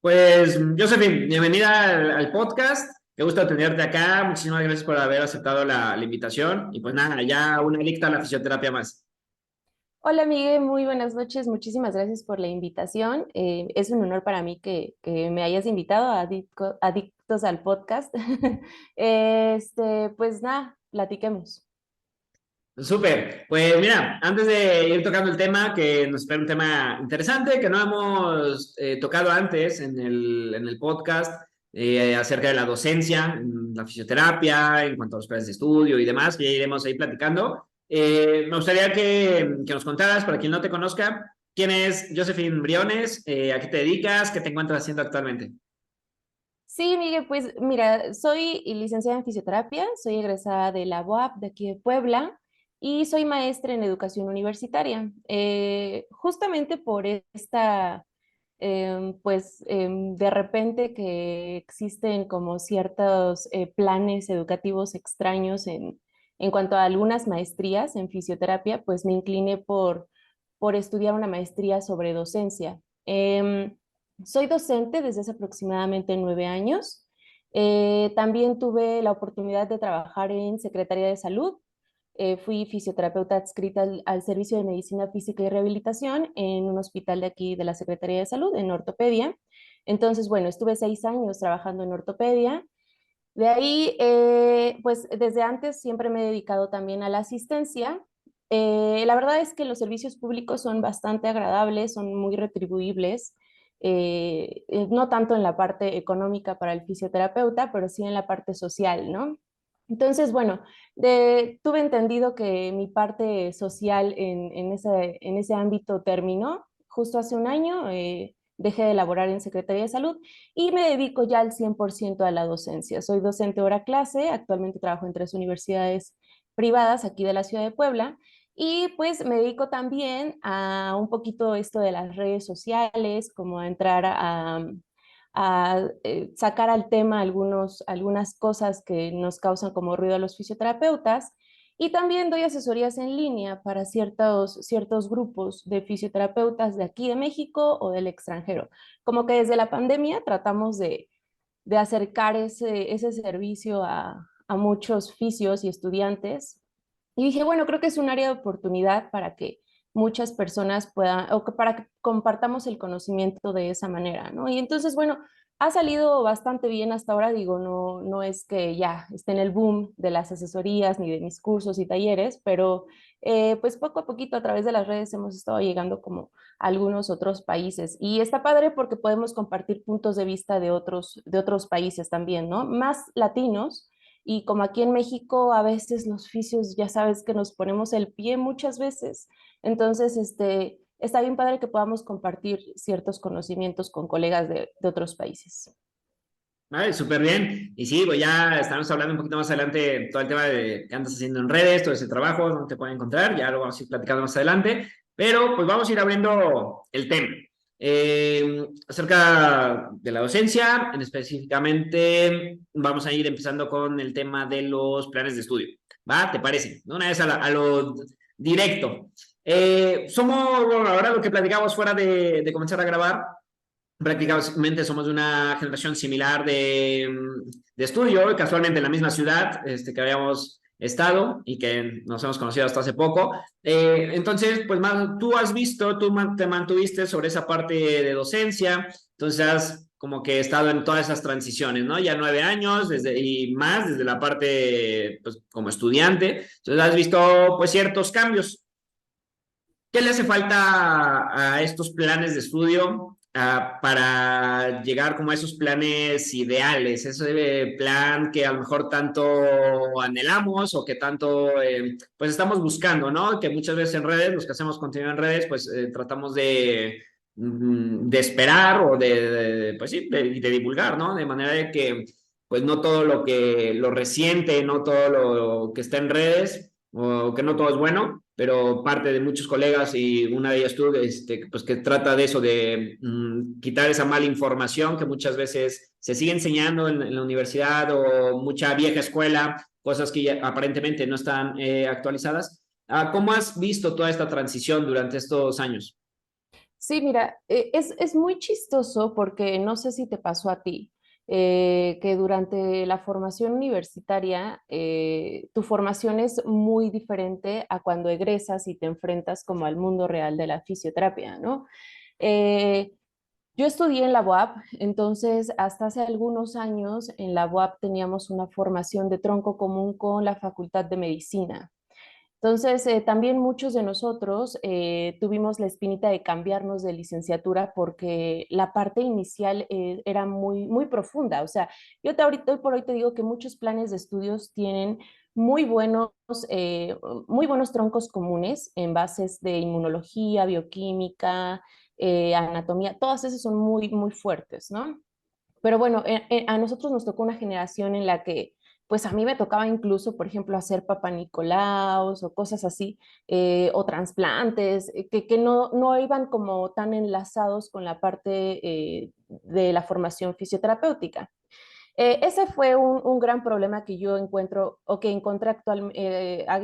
Pues, Josephine, bienvenida al podcast. Qué gusto tenerte acá. Muchísimas gracias por haber aceptado la invitación. Y pues nada, ya una adicta a la fisioterapia más. Hola, Miguel, muy buenas noches. Muchísimas gracias por la invitación. Es un honor para mí que me hayas invitado a Adictos al Podcast. Pues nada, platiquemos. Súper. Pues mira, antes de ir tocando el tema, que nos espera un tema interesante que no hemos tocado antes en el podcast, acerca de la docencia, la fisioterapia, en cuanto a los planes de estudio y demás, que ya iremos ahí platicando. Me gustaría que nos contaras, para quien no te conozca, quién es Josephine Briones, a qué te dedicas, qué te encuentras haciendo actualmente. Sí, Miguel, pues mira, soy licenciada en fisioterapia, soy egresada de la UAP de aquí de Puebla y soy maestra en educación universitaria. Justamente por esta de repente que existen como ciertos planes educativos extraños en cuanto a algunas maestrías en fisioterapia, pues me incliné por estudiar una maestría sobre docencia. Soy docente desde hace aproximadamente 9 años. También tuve la oportunidad de trabajar en Secretaría de Salud. Fui fisioterapeuta adscrita al Servicio de Medicina Física y Rehabilitación en un hospital de aquí de la Secretaría de Salud, en ortopedia. Entonces, bueno, estuve 6 años trabajando en ortopedia. De ahí, pues desde antes siempre me he dedicado también a la asistencia. La verdad es que los servicios públicos son bastante agradables, son muy retribuibles, no tanto en la parte económica para el fisioterapeuta, pero sí en la parte social, ¿no? Entonces, bueno, tuve entendido que mi parte social en ese ámbito terminó justo hace un año. Dejé de laborar en Secretaría de Salud y me dedico ya al 100% a la docencia. Soy docente hora clase, actualmente trabajo en 3 universidades privadas aquí de la ciudad de Puebla y pues me dedico también a un poquito esto de las redes sociales, como a entrar a sacar al tema algunas cosas que nos causan como ruido a los fisioterapeutas. Y también doy asesorías en línea para ciertos grupos de fisioterapeutas de aquí de México o del extranjero. Como que desde la pandemia tratamos de acercar ese servicio a muchos fisios y estudiantes. Y dije, bueno, creo que es un área de oportunidad para que muchas personas puedan, o que para que compartamos el conocimiento de esa manera, ¿no? Y entonces, bueno, ha salido bastante bien hasta ahora, digo, no es que ya esté en el boom de las asesorías ni de mis cursos y talleres, pero pues poco a poquito a través de las redes hemos estado llegando como a algunos otros países. Y está padre porque podemos compartir puntos de vista de otros países también, ¿no? Más latinos y como aquí en México, a veces los fisios, ya sabes que nos ponemos el pie muchas veces. Entonces, está bien padre que podamos compartir ciertos conocimientos con colegas de otros países. Vale, súper bien. Y sí, pues ya estaremos hablando un poquito más adelante todo el tema de qué andas haciendo en redes, todo ese trabajo, dónde te pueden encontrar, ya lo vamos a ir platicando más adelante, pero pues vamos a ir abriendo el tema. Acerca de la docencia, en específicamente, vamos a ir empezando con el tema de los planes de estudio. ¿Va? ¿Te parece? Una vez a lo directo. Bueno, ahora lo que platicamos fuera de comenzar a grabar, prácticamente somos de una generación similar de estudio, casualmente en la misma ciudad que habíamos estado y que nos hemos conocido hasta hace poco. Entonces, pues tú has visto, te mantuviste sobre esa parte de docencia, entonces has como que estado en todas esas transiciones, ¿no? Ya 9 años y más desde la parte, pues, como estudiante, entonces has visto, pues, ciertos cambios. ¿Qué le hace falta a estos planes de estudio para llegar como a esos planes ideales? Ese plan que a lo mejor tanto anhelamos o que tanto pues estamos buscando, ¿no? Que muchas veces en redes, los que hacemos contenido en redes, pues tratamos de esperar o pues sí, de divulgar, ¿no? De manera de que pues no todo lo reciente, no todo lo que está en redes o que no todo es bueno, pero parte de muchos colegas y una de ellas tú, pues que trata de eso, de quitar esa mala información que muchas veces se sigue enseñando en la universidad o mucha vieja escuela, cosas que ya aparentemente no están actualizadas. ¿Cómo has visto toda esta transición durante estos años? Sí, mira, es muy chistoso porque no sé si te pasó a ti, que durante la formación universitaria, tu formación es muy diferente a cuando egresas y te enfrentas como al mundo real de la fisioterapia, ¿no? Eh, yo estudié en la UAP, entonces hasta hace algunos años en la UAP teníamos una formación de tronco común con la Facultad de Medicina. Entonces, también muchos de nosotros tuvimos la espinita de cambiarnos de licenciatura porque la parte inicial era muy profunda. O sea, yo ahorita, hoy por hoy te digo que muchos planes de estudios tienen muy buenos, eh, muy buenos troncos comunes en bases de inmunología, bioquímica, anatomía, todas esas son muy fuertes, ¿no? Pero bueno, a nosotros nos tocó una generación en la que, pues a mí me tocaba incluso, por ejemplo, hacer Papa Nicolaos o cosas así, o trasplantes, que no iban como tan enlazados con la parte de la formación fisioterapéutica. Ese fue un gran problema que yo encuentro o que encontré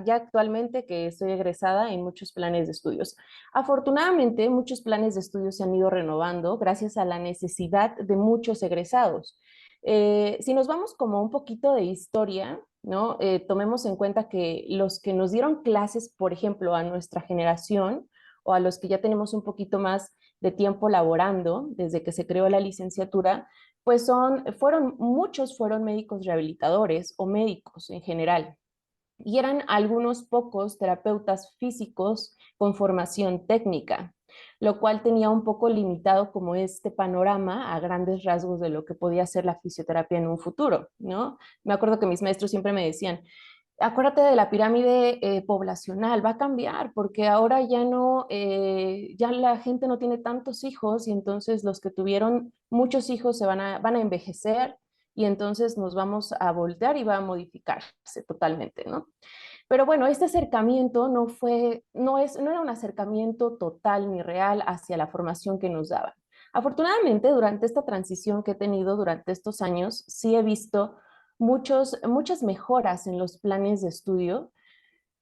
ya actualmente que estoy egresada en muchos planes de estudios. Afortunadamente, muchos planes de estudios se han ido renovando gracias a la necesidad de muchos egresados. Si nos vamos como un poquito de historia, ¿no? Tomemos en cuenta que los que nos dieron clases, por ejemplo, a nuestra generación o a los que ya tenemos un poquito más de tiempo laborando desde que se creó la licenciatura, pues muchos fueron médicos rehabilitadores o médicos en general. Y eran algunos pocos terapeutas físicos con formación técnica, lo cual tenía un poco limitado como este panorama a grandes rasgos de lo que podía ser la fisioterapia en un futuro, ¿no? Me acuerdo que mis maestros siempre me decían, acuérdate de la pirámide poblacional, va a cambiar porque ahora ya no, ya la gente no tiene tantos hijos y entonces los que tuvieron muchos hijos van a envejecer y entonces nos vamos a voltear y va a modificarse totalmente, ¿no? Pero bueno, este acercamiento no era un acercamiento total ni real hacia la formación que nos daban. Afortunadamente, durante esta transición que he tenido durante estos años, sí he visto muchas mejoras en los planes de estudio.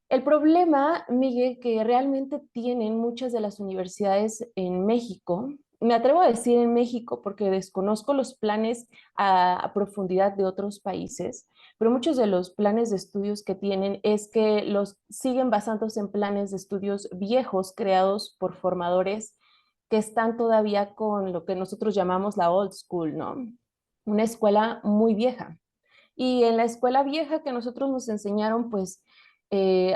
El problema, Miguel, que realmente tienen muchas de las universidades en México, me atrevo a decir en México porque desconozco los planes a profundidad de otros países, pero muchos de los planes de estudios que tienen es que los siguen basándose en planes de estudios viejos creados por formadores que están todavía con lo que nosotros llamamos la old school, ¿no? Una escuela muy vieja. Y en la escuela vieja que nosotros nos enseñaron, pues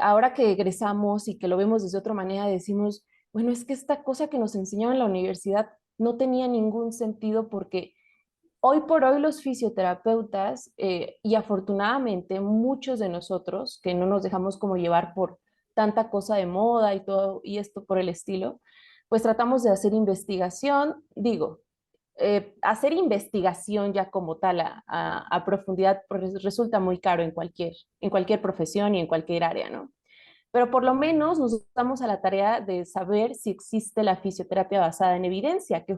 ahora que egresamos y que lo vemos desde otra manera, decimos, bueno, es que esta cosa que nos enseñaron en la universidad no tenía ningún sentido porque hoy por hoy los fisioterapeutas, y afortunadamente muchos de nosotros, que no nos dejamos como llevar por tanta cosa de moda y todo y esto por el estilo, pues tratamos de hacer investigación, digo, hacer investigación ya como tal a profundidad pues, resulta muy caro en cualquier profesión y en cualquier área, ¿no? Pero por lo menos nos damos a la tarea de saber si existe la fisioterapia basada en evidencia, que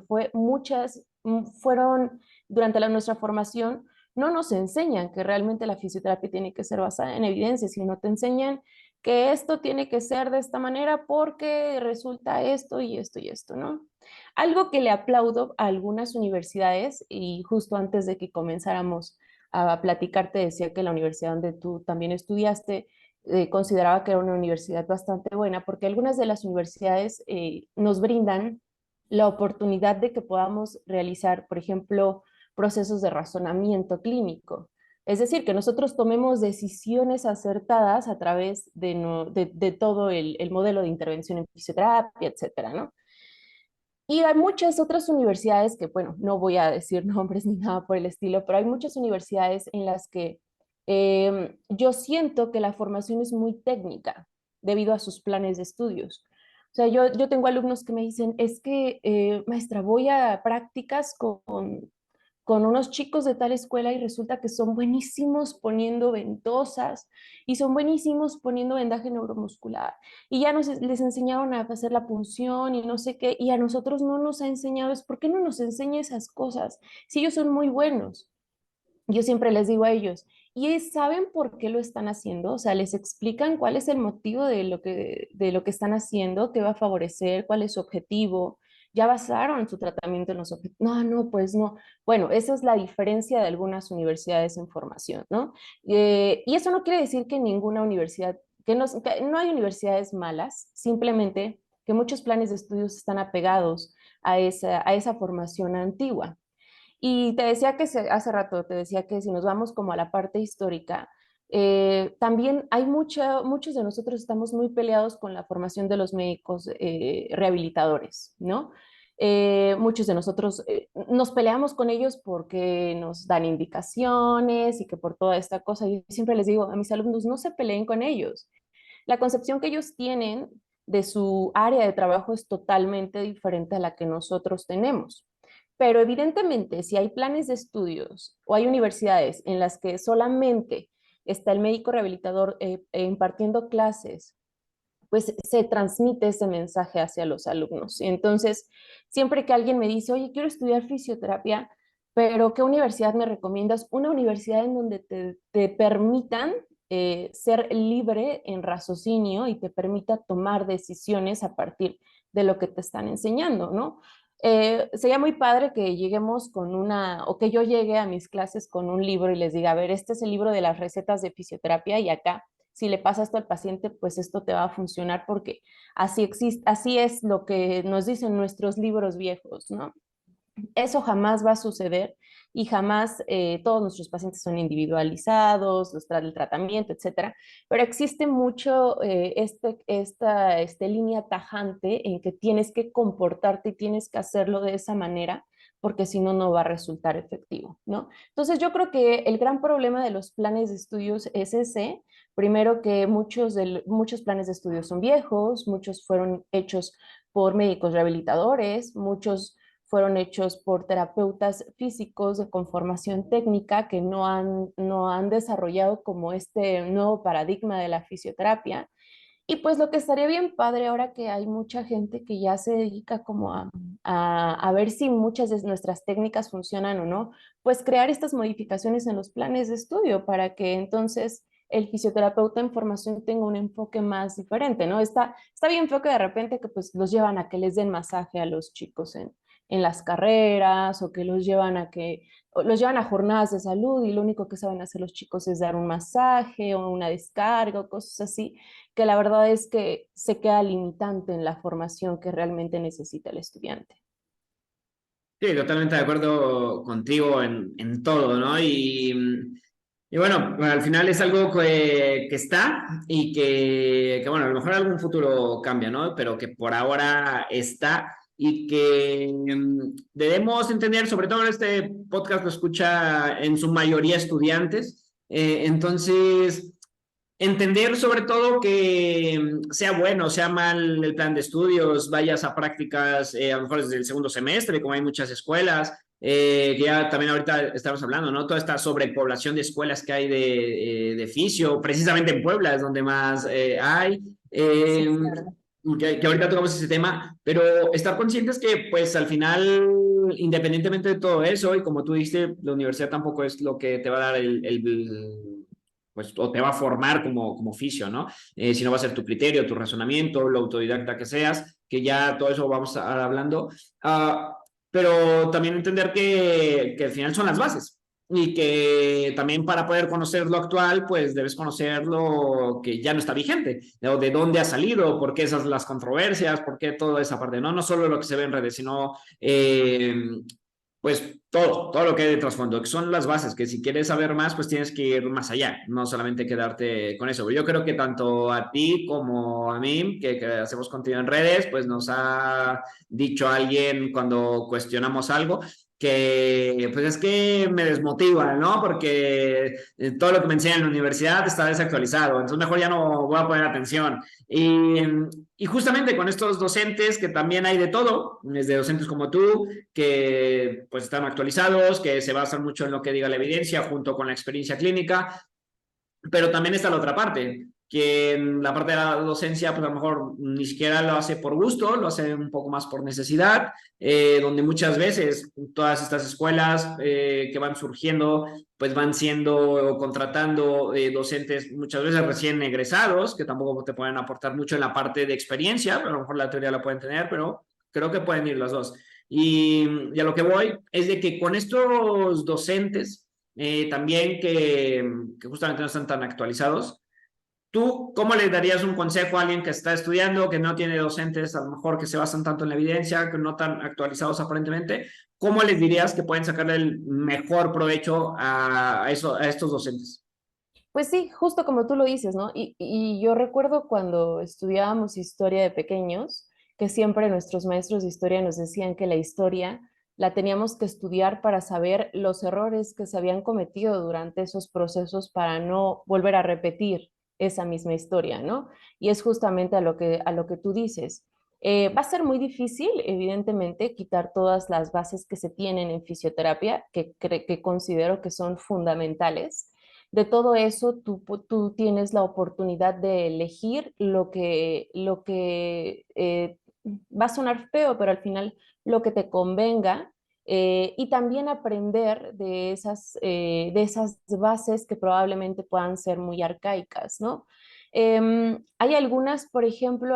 fueron durante nuestra formación, no nos enseñan que realmente la fisioterapia tiene que ser basada en evidencia, sino te enseñan que esto tiene que ser de esta manera porque resulta esto y esto y esto, ¿no? Algo que le aplaudo a algunas universidades, y justo antes de que comenzáramos a platicar, te decía que la universidad donde tú también estudiaste, consideraba que era una universidad bastante buena, porque algunas de las universidades nos brindan la oportunidad de que podamos realizar, por ejemplo, procesos de razonamiento clínico. Es decir, que nosotros tomemos decisiones acertadas a través de todo el modelo de intervención en fisioterapia, etcétera, ¿no? Y hay muchas otras universidades que, bueno, no voy a decir nombres ni nada por el estilo, pero hay muchas universidades en las que yo siento que la formación es muy técnica debido a sus planes de estudios. O sea, yo tengo alumnos que me dicen, es que, maestra, voy a prácticas con unos chicos de tal escuela y resulta que son buenísimos poniendo ventosas y son buenísimos poniendo vendaje neuromuscular. Y ya les enseñaron a hacer la punción y no sé qué, y a nosotros no nos ha enseñado, es ¿por qué no nos enseña esas cosas? Si ellos son muy buenos. Yo siempre les digo a ellos, ¿y saben por qué lo están haciendo? O sea, les explican cuál es el motivo de lo que están haciendo, qué va a favorecer, cuál es su objetivo, ya basaron su tratamiento en los objetivos. No, no, pues no. Bueno, esa es la diferencia de algunas universidades en formación, ¿no? Y eso no quiere decir que ninguna universidad, que no hay universidades malas, simplemente que muchos planes de estudios están apegados a esa formación antigua. Y te decía que hace rato, te decía que si nos vamos como a la parte histórica, también hay muchos de nosotros estamos muy peleados con la formación de los médicos rehabilitadores, ¿no? Muchos de nosotros nos peleamos con ellos porque nos dan indicaciones y que por toda esta cosa, yo siempre les digo a mis alumnos, no se peleen con ellos. La concepción que ellos tienen de su área de trabajo es totalmente diferente a la que nosotros tenemos. Pero evidentemente, si hay planes de estudios o hay universidades en las que solamente está el médico rehabilitador impartiendo clases, pues se transmite ese mensaje hacia los alumnos. Y entonces, siempre que alguien me dice, oye, quiero estudiar fisioterapia, pero ¿qué universidad me recomiendas? Una universidad en donde te permitan ser libre en raciocinio y te permita tomar decisiones a partir de lo que te están enseñando, ¿no? Sería muy padre que lleguemos con o que yo llegue a mis clases con un libro y les diga, a ver, este es el libro de las recetas de fisioterapia y acá si le pasa esto al paciente, pues esto te va a funcionar porque así existe, así es lo que nos dicen nuestros libros viejos, ¿no? Eso jamás va a suceder y jamás todos nuestros pacientes son individualizados, el tratamiento, etcétera, pero existe mucho esta línea tajante en que tienes que comportarte y tienes que hacerlo de esa manera porque si no, no va a resultar efectivo, ¿no? Entonces yo creo que el gran problema de los planes de estudios es ese, primero que muchos planes de estudios son viejos, muchos fueron hechos por médicos rehabilitadores, muchos fueron hechos por terapeutas físicos de conformación técnica que no han desarrollado como este nuevo paradigma de la fisioterapia. Y pues lo que estaría bien padre ahora que hay mucha gente que ya se dedica como a ver si muchas de nuestras técnicas funcionan o no, pues crear estas modificaciones en los planes de estudio para que entonces el fisioterapeuta en formación tenga un enfoque más diferente, ¿no? Está bien feo que de repente que pues los llevan a que les den masaje a los chicos en las carreras o que los llevan a jornadas de salud y lo único que saben hacer los chicos es dar un masaje o una descarga o cosas así, que la verdad es que se queda limitante en la formación que realmente necesita el estudiante. Sí, totalmente de acuerdo contigo en todo, ¿no? Y bueno, al final es algo que está y que, bueno, a lo mejor en algún futuro cambia, ¿no? Pero que por ahora está y que debemos entender, sobre todo este podcast lo escucha en su mayoría estudiantes, entonces entender sobre todo que sea bueno, sea mal el plan de estudios, vayas a prácticas a lo mejor desde el segundo semestre, como hay muchas escuelas, que ya también ahorita estamos hablando, ¿no? Toda esta sobrepoblación de escuelas que hay de fisio, precisamente en Puebla es donde más hay. Sí, Eh, claro. que ahorita tocamos ese tema, pero estar conscientes que pues al final, independientemente de todo eso, y como tú dijiste, la universidad tampoco es lo que te va a dar pues, o te va a formar como oficio, ¿no? Sino va a ser tu criterio, tu razonamiento, lo autodidacta que seas, que ya todo eso vamos a estar hablando. Pero también entender que al final son las bases y que también para poder conocer lo actual, pues debes conocer lo que ya no está vigente, de dónde ha salido, por qué esas las controversias, por qué toda esa parte, no solo lo que se ve en redes, sino pues todo lo que hay de trasfondo, que son las bases, que si quieres saber más, pues tienes que ir más allá, no solamente quedarte con eso. Yo creo que tanto a ti como a mí, que hacemos contenido en redes, pues nos ha dicho alguien cuando cuestionamos algo, que pues es que me desmotiva, ¿no? Porque todo lo que me enseñan en la universidad está desactualizado, entonces mejor ya no voy a poner atención. Y justamente con estos docentes, que también hay de todo, desde docentes como tú, que pues están actualizados, que se basan mucho en lo que diga la evidencia junto con la experiencia clínica, pero también está la otra parte, que en la parte de la docencia, pues a lo mejor ni siquiera lo hace por gusto, lo hace un poco más por necesidad, donde muchas veces todas estas escuelas que van surgiendo, pues van siendo o contratando docentes muchas veces recién egresados, que tampoco te pueden aportar mucho en la parte de experiencia, pero a lo mejor la teoría la pueden tener, pero Creo que pueden ir los dos. Y a lo que voy es de que con estos docentes también que justamente no están tan actualizados, ¿tú cómo le darías un consejo a alguien que está estudiando, que no tiene docentes, a lo mejor que se basan tanto en la evidencia, que no están actualizados aparentemente? ¿Cómo les dirías que pueden sacarle el mejor provecho a estos docentes? Pues sí, justo como tú lo dices, ¿no? Y yo recuerdo cuando estudiábamos historia de pequeños, que siempre nuestros maestros de historia nos decían que la historia la teníamos que estudiar para saber los errores que se habían cometido durante esos procesos para no volver a repetir esa misma historia, ¿no? Y es justamente a lo que tú dices. Va a ser muy difícil, evidentemente, quitar todas las bases que se tienen en fisioterapia, que considero que son fundamentales. De todo eso, tú tienes la oportunidad de elegir lo que va a sonar feo, pero al final lo que te convenga, y también aprender de esas bases que probablemente puedan ser muy arcaicas, ¿no? Hay algunas, por ejemplo,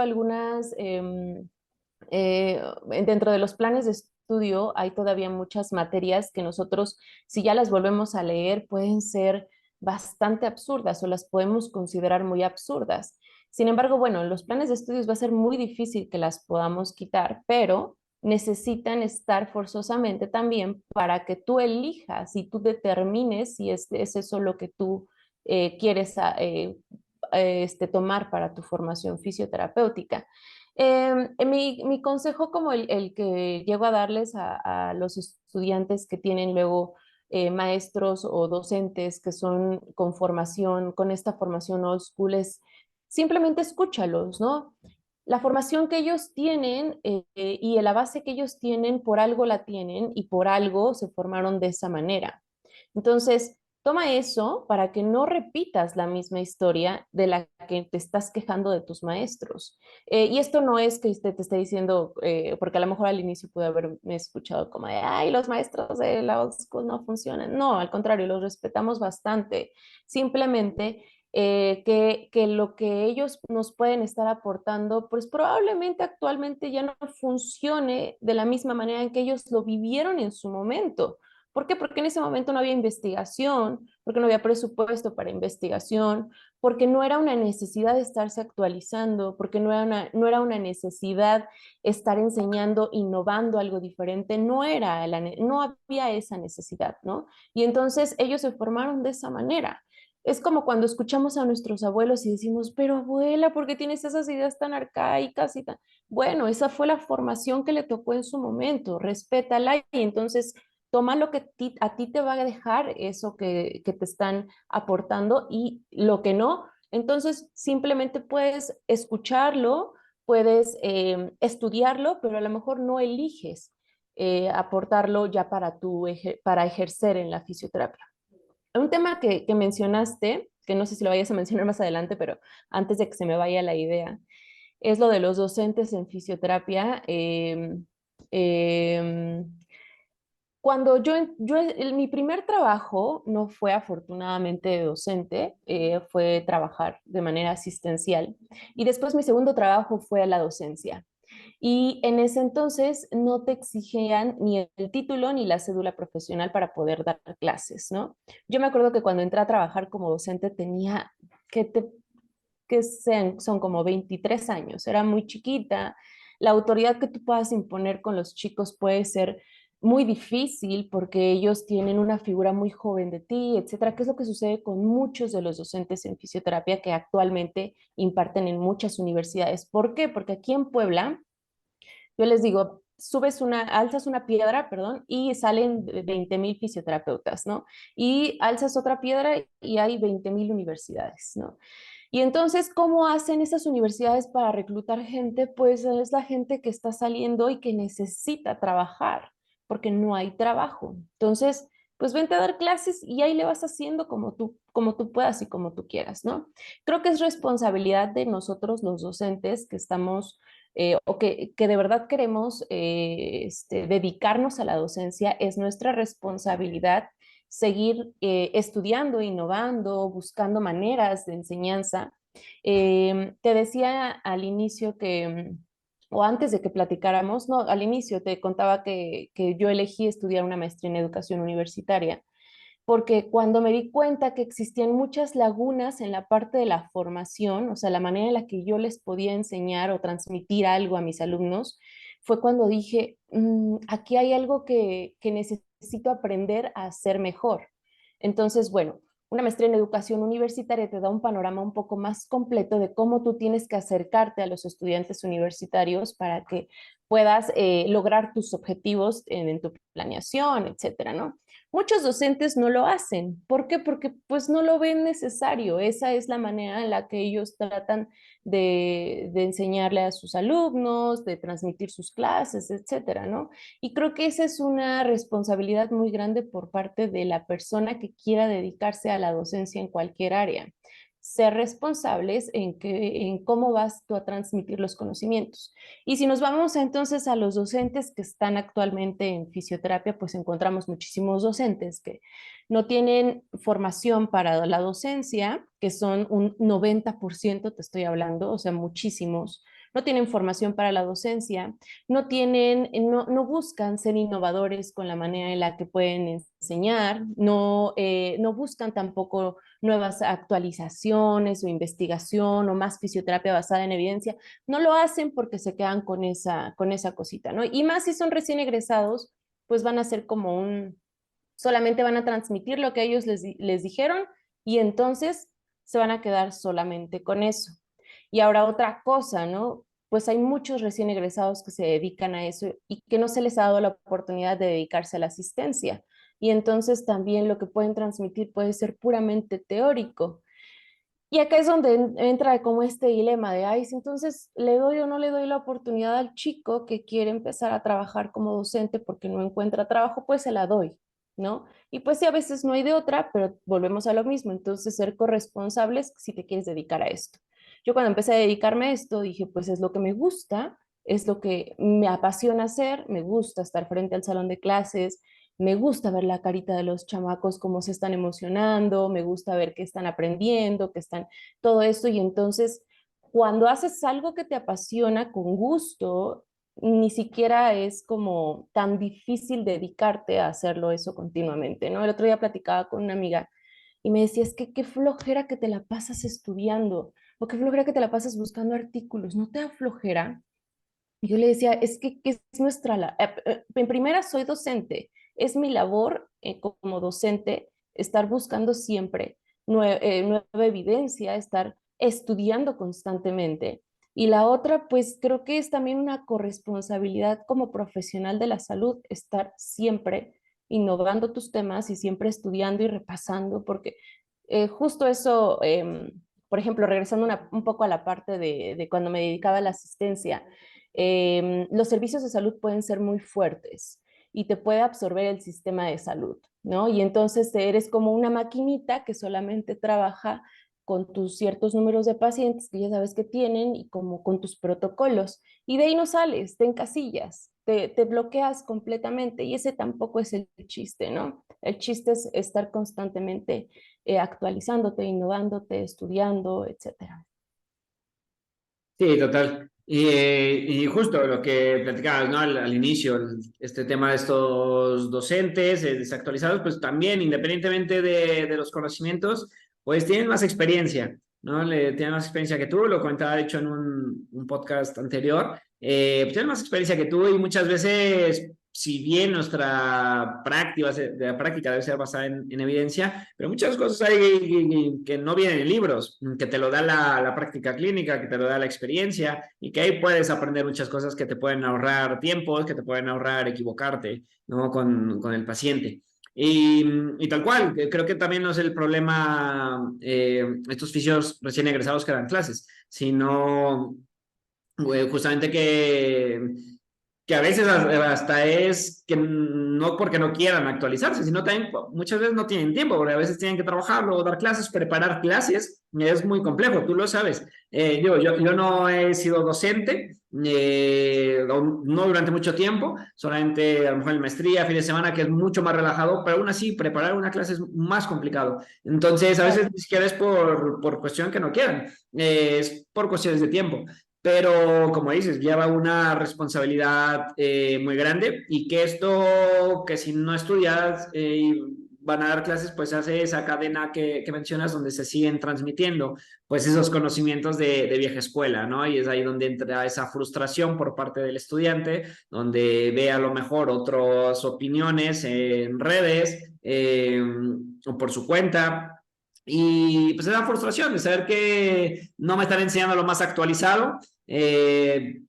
dentro de los planes de estudio hay todavía muchas materias que nosotros, si ya las volvemos a leer, pueden ser bastante absurdas o las podemos considerar muy absurdas. Sin embargo, bueno, en los planes de estudios va a ser muy difícil que las podamos quitar, pero necesitan estar forzosamente también para que tú elijas y tú determines si es eso lo que tú quieres tomar para tu formación fisioterapéutica. Mi consejo como el que llego a darles a los estudiantes que tienen luego maestros o docentes que son con formación, con esta formación old school, es simplemente escúchalos, ¿no? La formación que ellos tienen y la base que ellos tienen, por algo la tienen y por algo se formaron de esa manera. Entonces, toma eso para que no repitas la misma historia de la que te estás quejando de tus maestros. Y esto no es que te esté diciendo, porque a lo mejor al inicio pude haberme escuchado como de, ay, los maestros de la old school no funcionan. No, al contrario, los respetamos bastante. Simplemente que lo que ellos nos pueden estar aportando, pues probablemente actualmente ya no funcione de la misma manera en que ellos lo vivieron en su momento. ¿Por qué? Porque en ese momento no había investigación, porque no había presupuesto para investigación, porque no era una necesidad de estarse actualizando, porque no era una necesidad estar enseñando, innovando algo diferente, no había esa necesidad, ¿no? Y entonces ellos se formaron de esa manera. Es como cuando escuchamos a nuestros abuelos y decimos, pero abuela, ¿por qué tienes esas ideas tan arcaicas y tan? Bueno, esa fue la formación que le tocó en su momento, respétala y entonces toma lo que a ti te va a dejar eso que te están aportando y lo que no, entonces simplemente puedes escucharlo, puedes estudiarlo, pero a lo mejor no eliges aportarlo ya para ejercer en la fisioterapia. Un tema que mencionaste, que no sé si lo vayas a mencionar más adelante, pero antes de que se me vaya la idea, es lo de los docentes en fisioterapia. Eh, Cuando mi primer trabajo no fue afortunadamente de docente, fue trabajar de manera asistencial. Y después mi segundo trabajo fue a la docencia. Y en ese entonces no te exigían ni el título ni la cédula profesional para poder dar clases, ¿no? Yo me acuerdo que cuando entré a trabajar como docente tenía, que, te, son como 23 años, era muy chiquita. La autoridad que tú puedas imponer con los chicos puede ser muy difícil porque ellos tienen una figura muy joven de ti, etcétera, que es lo que sucede con muchos de los docentes en fisioterapia que actualmente imparten en muchas universidades. ¿Por qué? Porque aquí en Puebla yo les digo, alzas una piedra, perdón, y salen 20,000 fisioterapeutas, ¿no? Y alzas otra piedra y hay 20,000 universidades, ¿no? Y entonces, ¿cómo hacen esas universidades para reclutar gente? Pues es la gente que está saliendo y que necesita trabajar, porque no hay trabajo. Entonces, pues vente a dar clases y ahí le vas haciendo como tú puedas y como tú quieras, ¿no? Creo que es responsabilidad de nosotros los docentes que estamos o que de verdad queremos dedicarnos a la docencia, es nuestra responsabilidad seguir estudiando, innovando, buscando maneras de enseñanza. Te decía al inicio que o antes de que platicáramos, no, al inicio te contaba que yo elegí estudiar una maestría en educación universitaria porque cuando me di cuenta que existían muchas lagunas en la parte de la formación, o sea, la manera en la que yo les podía enseñar o transmitir algo a mis alumnos, fue cuando dije, aquí hay algo que necesito aprender a hacer mejor. Entonces, bueno, una maestría en educación universitaria te da un panorama un poco más completo de cómo tú tienes que acercarte a los estudiantes universitarios para que puedas lograr tus objetivos en tu planeación, etcétera, ¿no? Muchos docentes no lo hacen. ¿Por qué? Porque pues no lo ven necesario. Esa es la manera en la que ellos tratan de enseñarle a sus alumnos, de transmitir sus clases, etcétera, ¿no? Y creo que esa es una responsabilidad muy grande por parte de la persona que quiera dedicarse a la docencia en cualquier área. Ser responsables en cómo vas tú a transmitir los conocimientos. Y si nos vamos entonces a los docentes que están actualmente en fisioterapia, pues encontramos muchísimos docentes que no tienen formación para la docencia, que son un 90%, te estoy hablando, o sea, muchísimos. No tienen formación para la docencia, no buscan ser innovadores con la manera en la que pueden enseñar, no buscan tampoco nuevas actualizaciones o investigación o más fisioterapia basada en evidencia. No lo hacen porque se quedan con esa cosita, ¿no? Y más si son recién egresados, pues van a ser como solamente van a transmitir lo que ellos les dijeron y entonces se van a quedar solamente con eso. Y ahora otra cosa, ¿no? Pues hay muchos recién egresados que se dedican a eso y que no se les ha dado la oportunidad de dedicarse a la asistencia. Y entonces también lo que pueden transmitir puede ser puramente teórico. Y acá es donde entra como este dilema de, ay, si entonces le doy o no le doy la oportunidad al chico que quiere empezar a trabajar como docente porque no encuentra trabajo, pues se la doy, ¿no? Y pues sí, a veces no hay de otra, pero volvemos a lo mismo, entonces ser corresponsables si te quieres dedicar a esto. Yo cuando empecé a dedicarme a esto dije, pues es lo que me gusta, es lo que me apasiona hacer, me gusta estar frente al salón de clases, me gusta ver la carita de los chamacos, cómo se están emocionando, me gusta ver que están aprendiendo, que están todo esto. Y entonces, cuando haces algo que te apasiona con gusto, ni siquiera es como tan difícil dedicarte a hacerlo eso continuamente, ¿no? El otro día platicaba con una amiga y me decía, es que qué flojera que te la pasas estudiando o qué flojera que te la pasas buscando artículos, ¿no te da flojera? Y yo le decía, que es en primera soy docente, es mi labor como docente estar buscando siempre nueva evidencia, estar estudiando constantemente. Y la otra, pues creo que es también una corresponsabilidad como profesional de la salud, estar siempre innovando tus temas y siempre estudiando y repasando, porque justo eso, por ejemplo, regresando un poco a la parte de cuando me dedicaba a la asistencia, los servicios de salud pueden ser muy fuertes y te puede absorber el sistema de salud, ¿no? Y entonces eres como una maquinita que solamente trabaja con tus ciertos números de pacientes que ya sabes que tienen y como con tus protocolos. Y de ahí no sales, te encasillas, te bloqueas completamente y ese tampoco es el chiste, ¿no? El chiste es estar constantemente actualizándote, innovándote, estudiando, etcétera. Sí, total. Y justo lo que platicabas, ¿no? Al inicio, este tema de estos docentes desactualizados, pues también, independientemente de los conocimientos, pues tienen más experiencia, ¿no? Tienen más experiencia que tú, lo comentaba de hecho en un podcast anterior, pues tienen más experiencia que tú y muchas veces, si bien nuestra práctica, de la práctica debe ser basada en evidencia, pero muchas cosas hay que no vienen en libros, que te lo da la práctica clínica, que te lo da la experiencia y que ahí puedes aprender muchas cosas que te pueden ahorrar tiempos, que te pueden ahorrar equivocarte, ¿no? Con el paciente. Y tal cual, creo que también no es el problema estos fisios recién egresados que dan clases, sino justamente que a veces hasta es que no porque no quieran actualizarse, sino también muchas veces no tienen tiempo, porque a veces tienen que trabajar, luego dar clases, preparar clases, es muy complejo, tú lo sabes. Yo no he sido docente, no durante mucho tiempo, solamente a lo mejor en maestría, fin de semana, que es mucho más relajado, pero aún así preparar una clase es más complicado. Entonces, a veces Claro. ni siquiera es por cuestión que no quieran, es por cuestiones de tiempo. pero como dices, lleva una responsabilidad muy grande y que esto, que si no estudias van a dar clases, pues hace esa cadena que mencionas donde se siguen transmitiendo pues esos conocimientos de vieja escuela, ¿no? Y es ahí donde entra esa frustración por parte del estudiante, donde ve a lo mejor otras opiniones en redes o por su cuenta. Y pues esa frustración de saber que no me están enseñando lo más actualizado.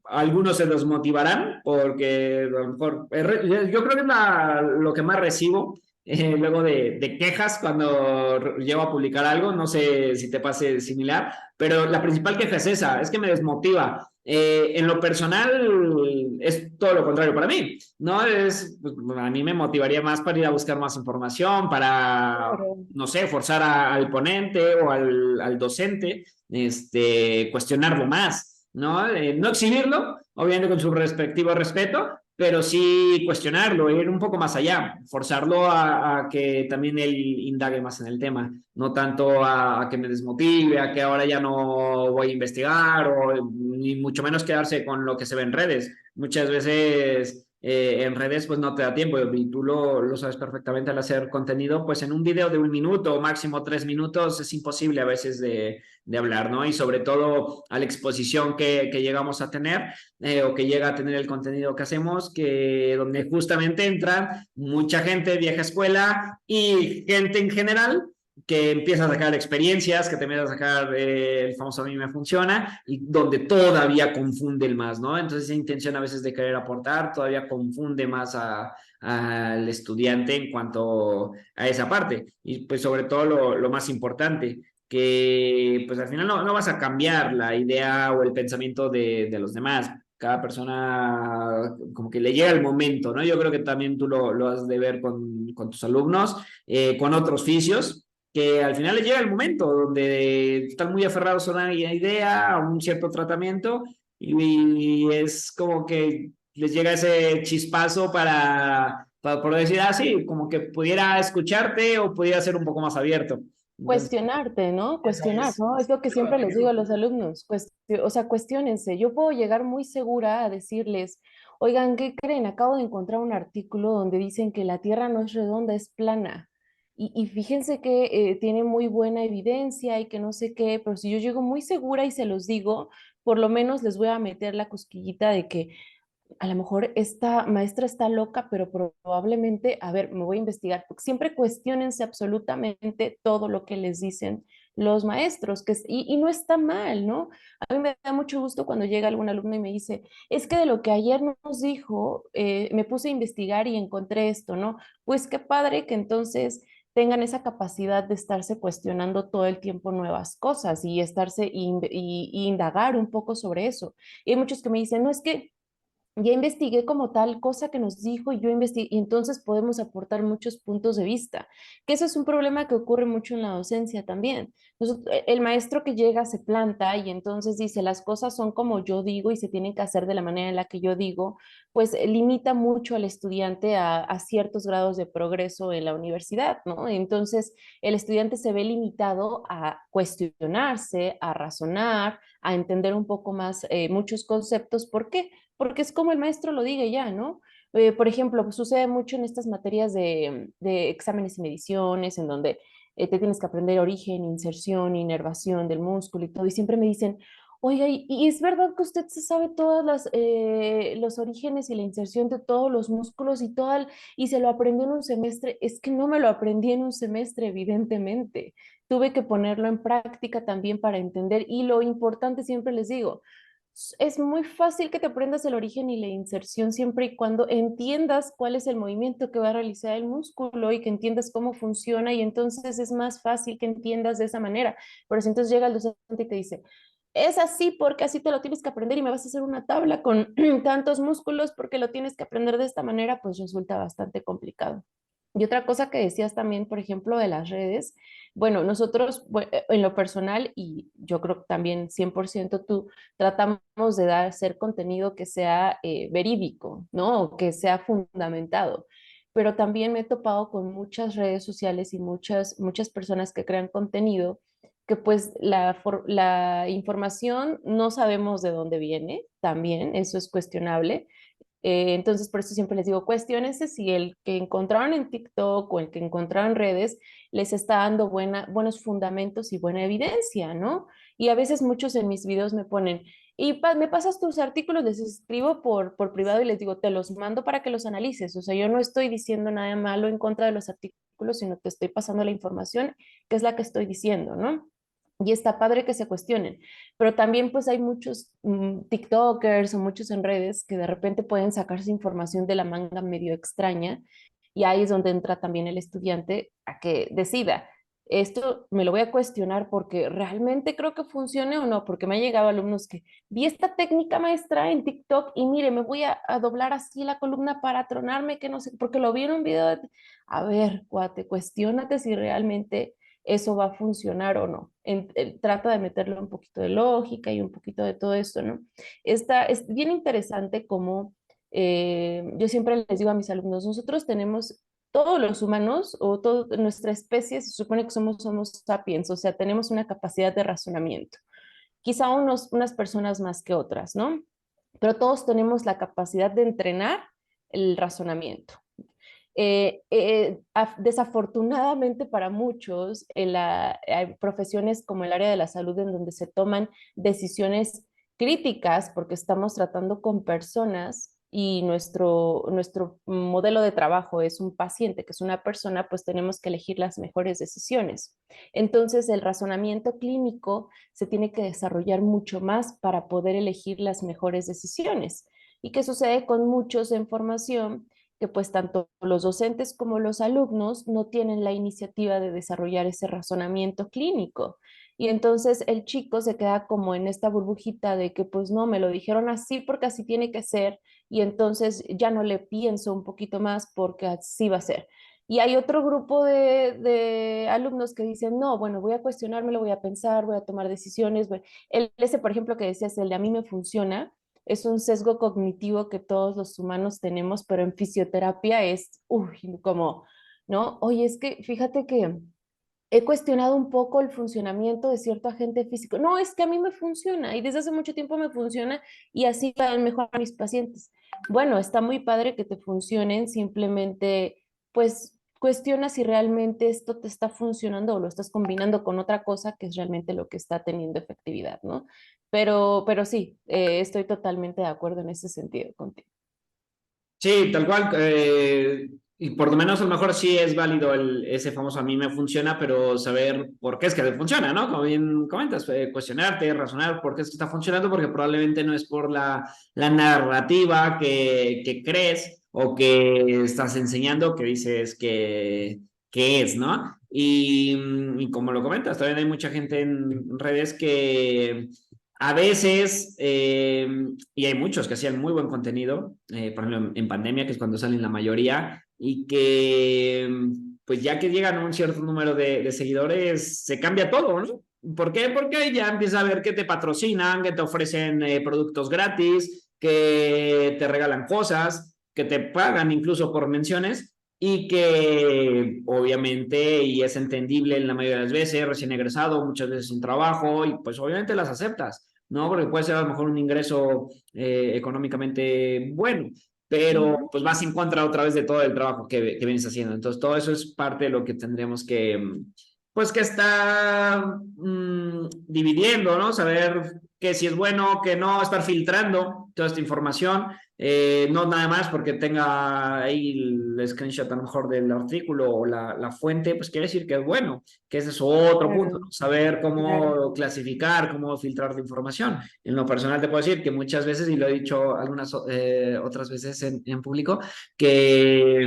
Algunos se los motivarán porque a lo mejor, yo creo que es lo que más recibo luego de quejas cuando llego a publicar algo, no sé si te pase similar, pero la principal queja es esa, es que me desmotiva. En lo personal es todo lo contrario para mí, ¿no? Pues, a mí me motivaría más para ir a buscar más información, para, Claro. no sé, forzar al ponente o al docente, cuestionarlo más, ¿no? No exhibirlo, obviamente con su respectivo respeto, pero sí cuestionarlo, ir un poco más allá, forzarlo a que también él indague más en el tema, no tanto a que me desmotive, a que ahora ya no voy a investigar, o ni mucho menos quedarse con lo que se ve en redes. Muchas veces en redes pues no te da tiempo y tú lo sabes perfectamente al hacer contenido, pues en un video de 1 minuto o máximo 3 minutos es imposible a veces de hablar, ¿no? Y sobre todo a la exposición que llegamos a tener o que llega a tener el contenido que hacemos, que donde justamente entra mucha gente vieja escuela y gente en general que empieza a sacar experiencias, que te empieza a sacar el famoso a mí me funciona, y donde todavía confunde el más, ¿no? Entonces esa intención a veces de querer aportar todavía confunde más al estudiante en cuanto a esa parte. Y pues sobre todo lo más importante, que pues al final no vas a cambiar la idea o el pensamiento de los demás. Cada persona como que le llega el momento, ¿no? Yo creo que también tú lo has de ver con tus alumnos, con otros oficios, que al final les llega el momento donde están muy aferrados a una idea, a un cierto tratamiento, y es como que les llega ese chispazo para poder decir, ah, sí, como que pudiera escucharte o pudiera ser un poco más abierto. Entonces, Cuestionarte, ¿no? esa Cuestionar, ¿no? Es lo que siempre les digo a los alumnos. O sea, cuestiónense. Yo puedo llegar muy segura a decirles, oigan, ¿qué creen? Acabo de encontrar un artículo donde dicen que la Tierra no es redonda, es plana. Y fíjense que tiene muy buena evidencia y que no sé qué, pero si yo llego muy segura y se los digo, por lo menos les voy a meter la cosquillita de que a lo mejor esta maestra está loca, pero probablemente, a ver, me voy a investigar, porque siempre cuestionense absolutamente todo lo que les dicen los maestros, y no está mal, ¿no? A mí me da mucho gusto cuando llega algún alumno y me dice, es que de lo que ayer nos dijo, me puse a investigar y encontré esto, ¿no? Pues qué padre que entonces tengan esa capacidad de estarse cuestionando todo el tiempo nuevas cosas y y indagar un poco sobre eso. Y hay muchos que me dicen, no, es que ya investigué como tal cosa que nos dijo y yo investigué, y entonces podemos aportar muchos puntos de vista, que eso es un problema que ocurre mucho en la docencia también. El maestro que llega se planta y entonces dice las cosas son como yo digo y se tienen que hacer de la manera en la que yo digo, pues limita mucho al estudiante a ciertos grados de progreso en la universidad, ¿no? Entonces el estudiante se ve limitado a cuestionarse, a razonar, a entender un poco más muchos conceptos. ¿Por qué? Porque es como el maestro lo diga ya, ¿no? Por ejemplo, pues sucede mucho en estas materias de exámenes y mediciones, en donde te tienes que aprender origen, inserción, inervación del músculo y todo, y siempre me dicen, oiga, ¿y es verdad que usted se sabe todas los orígenes y la inserción de todos los músculos y se lo aprendió en un semestre? Es que no me lo aprendí en un semestre, evidentemente. Tuve que ponerlo en práctica también para entender, y lo importante siempre les digo, es muy fácil que te aprendas el origen y la inserción siempre y cuando entiendas cuál es el movimiento que va a realizar el músculo y que entiendas cómo funciona, y entonces es más fácil que entiendas de esa manera. Pero si entonces llega el docente y te dice, es así porque así te lo tienes que aprender y me vas a hacer una tabla con tantos músculos porque lo tienes que aprender de esta manera, pues resulta bastante complicado. Y otra cosa que decías también, por ejemplo, de las redes, bueno, nosotros en lo personal, y yo creo que también 100% tú, tratamos de hacer contenido que sea verídico, ¿no? O que sea fundamentado. Pero también me he topado con muchas redes sociales y muchas personas que crean contenido que pues la información no sabemos de dónde viene, también eso es cuestionable. Entonces, por eso siempre les digo, cuestiones si el que encontraron en TikTok o el que encontraron en redes les está dando buenos fundamentos y buena evidencia, ¿no? Y a veces muchos en mis videos me ponen, y me pasas tus artículos, les escribo por privado y les digo, te los mando para que los analices. O sea, yo no estoy diciendo nada malo en contra de los artículos, sino te estoy pasando la información, que es la que estoy diciendo, ¿no? Y está padre que se cuestionen, pero también pues hay muchos TikTokers o muchos en redes que de repente pueden sacarse información de la manga medio extraña y ahí es donde entra también el estudiante a que decida, esto me lo voy a cuestionar porque realmente creo que funcione o no, porque me han llegado alumnos que vi esta técnica maestra en TikTok y mire, me voy a doblar así la columna para tronarme, que no sé, porque lo vi en un video. A ver, cuate, cuestiónate si realmente eso va a funcionar o no. Trata de meterle un poquito de lógica y un poquito de todo esto, ¿no? Es bien interesante como yo siempre les digo a mis alumnos, nosotros tenemos, todos los humanos o toda nuestra especie se supone que somos Homo sapiens, o sea, tenemos una capacidad de razonamiento. Quizá unas personas más que otras, ¿no? Pero todos tenemos la capacidad de entrenar el razonamiento. Desafortunadamente para muchos, hay profesiones como el área de la salud en donde se toman decisiones críticas porque estamos tratando con personas y nuestro modelo de trabajo es un paciente, que es una persona, pues tenemos que elegir las mejores decisiones. Entonces, el razonamiento clínico se tiene que desarrollar mucho más para poder elegir las mejores decisiones. ¿Y qué sucede con muchos en formación? Que pues tanto los docentes como los alumnos no tienen la iniciativa de desarrollar ese razonamiento clínico. Y entonces el chico se queda como en esta burbujita de que pues no, me lo dijeron así porque así tiene que ser y entonces ya no le pienso un poquito más porque así va a ser. Y hay otro grupo de alumnos que dicen, no, bueno, voy a cuestionármelo, voy a pensar, voy a tomar decisiones. Bueno, ese, por ejemplo, que decías, el de a mí me funciona, es un sesgo cognitivo que todos los humanos tenemos, pero en fisioterapia es, uy, como, ¿no? Oye, es que fíjate que he cuestionado un poco el funcionamiento de cierto agente físico. No, es que a mí me funciona y desde hace mucho tiempo me funciona y así van mejor a mis pacientes. Bueno, está muy padre que te funcionen, simplemente pues cuestiona si realmente esto te está funcionando o lo estás combinando con otra cosa que es realmente lo que está teniendo efectividad, ¿no? Pero sí, estoy totalmente de acuerdo en ese sentido contigo. Sí, tal cual. Y por lo menos a lo mejor sí es válido ese famoso a mí me funciona, pero saber por qué es que le funciona, ¿no? Como bien comentas, cuestionarte, razonar por qué es que está funcionando, porque probablemente no es por la narrativa que crees o que estás enseñando que dices que es, ¿no? Y como lo comentas, también hay mucha gente en redes que a veces, y hay muchos que hacían muy buen contenido, por ejemplo, en pandemia, que es cuando salen la mayoría, y que, pues ya que llegan a un cierto número de seguidores, se cambia todo, ¿no? ¿Por qué? Porque ya empieza a ver que te patrocinan, que te ofrecen productos gratis, que te regalan cosas, que te pagan incluso por menciones, y que obviamente, y es entendible en la mayoría de las veces, recién egresado, muchas veces sin trabajo, y pues obviamente las aceptas, ¿no? Porque puede ser a lo mejor un ingreso económicamente bueno, pero Ujú. pues vas en contra otra vez de todo el trabajo que vienes haciendo. Entonces, todo eso es parte de lo que tendremos que, pues que está dividiendo, ¿no? Saber que si es bueno, que no, estar filtrando toda esta información, no nada más porque tenga ahí el screenshot a lo mejor del artículo o la fuente, pues quiere decir que es bueno, que ese es otro punto, ¿no? Claro, Saber claro. cómo clasificar, cómo filtrar la información. En lo personal te puedo decir que muchas veces, y lo he dicho algunas otras veces en público, que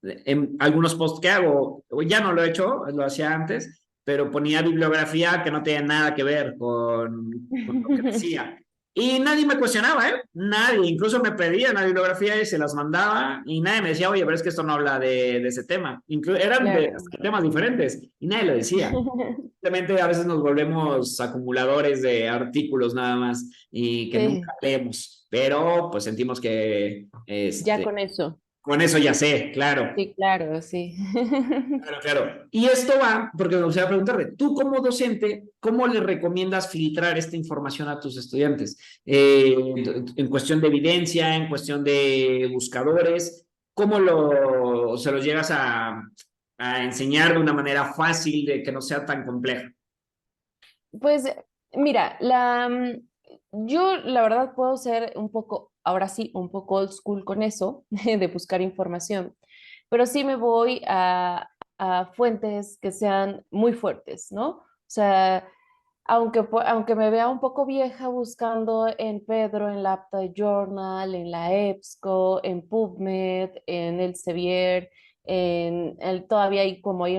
en algunos posts que hago, ya no lo he hecho, lo hacía antes, pero ponía bibliografía que no tenía nada que ver con lo que decía. Y nadie me cuestionaba, ¿eh? Nadie, incluso me pedían la bibliografía y se las mandaba y nadie me decía, oye, pero es que esto no habla de ese tema. Eran de Claro. temas diferentes y nadie lo decía. Simplemente a veces nos volvemos acumuladores de artículos nada más y que nunca Sí, leemos, pero pues sentimos que ya con eso. Con eso ya sé, claro. Sí, claro, sí. Claro, claro. Y esto va, porque me gustaría preguntarle, tú como docente, ¿cómo le recomiendas filtrar esta información a tus estudiantes? En cuestión de evidencia, en cuestión de buscadores, ¿cómo se los llegas a enseñar de una manera fácil, de que no sea tan compleja? Pues mira, yo la verdad puedo ser un poco, ahora sí, un poco old school con eso, de buscar información, pero sí me voy a fuentes que sean muy fuertes, ¿no? O sea, aunque me vea un poco vieja buscando en Pedro, en la Apta Journal, en la EBSCO, en PubMed, en Elsevier, todavía hay como hay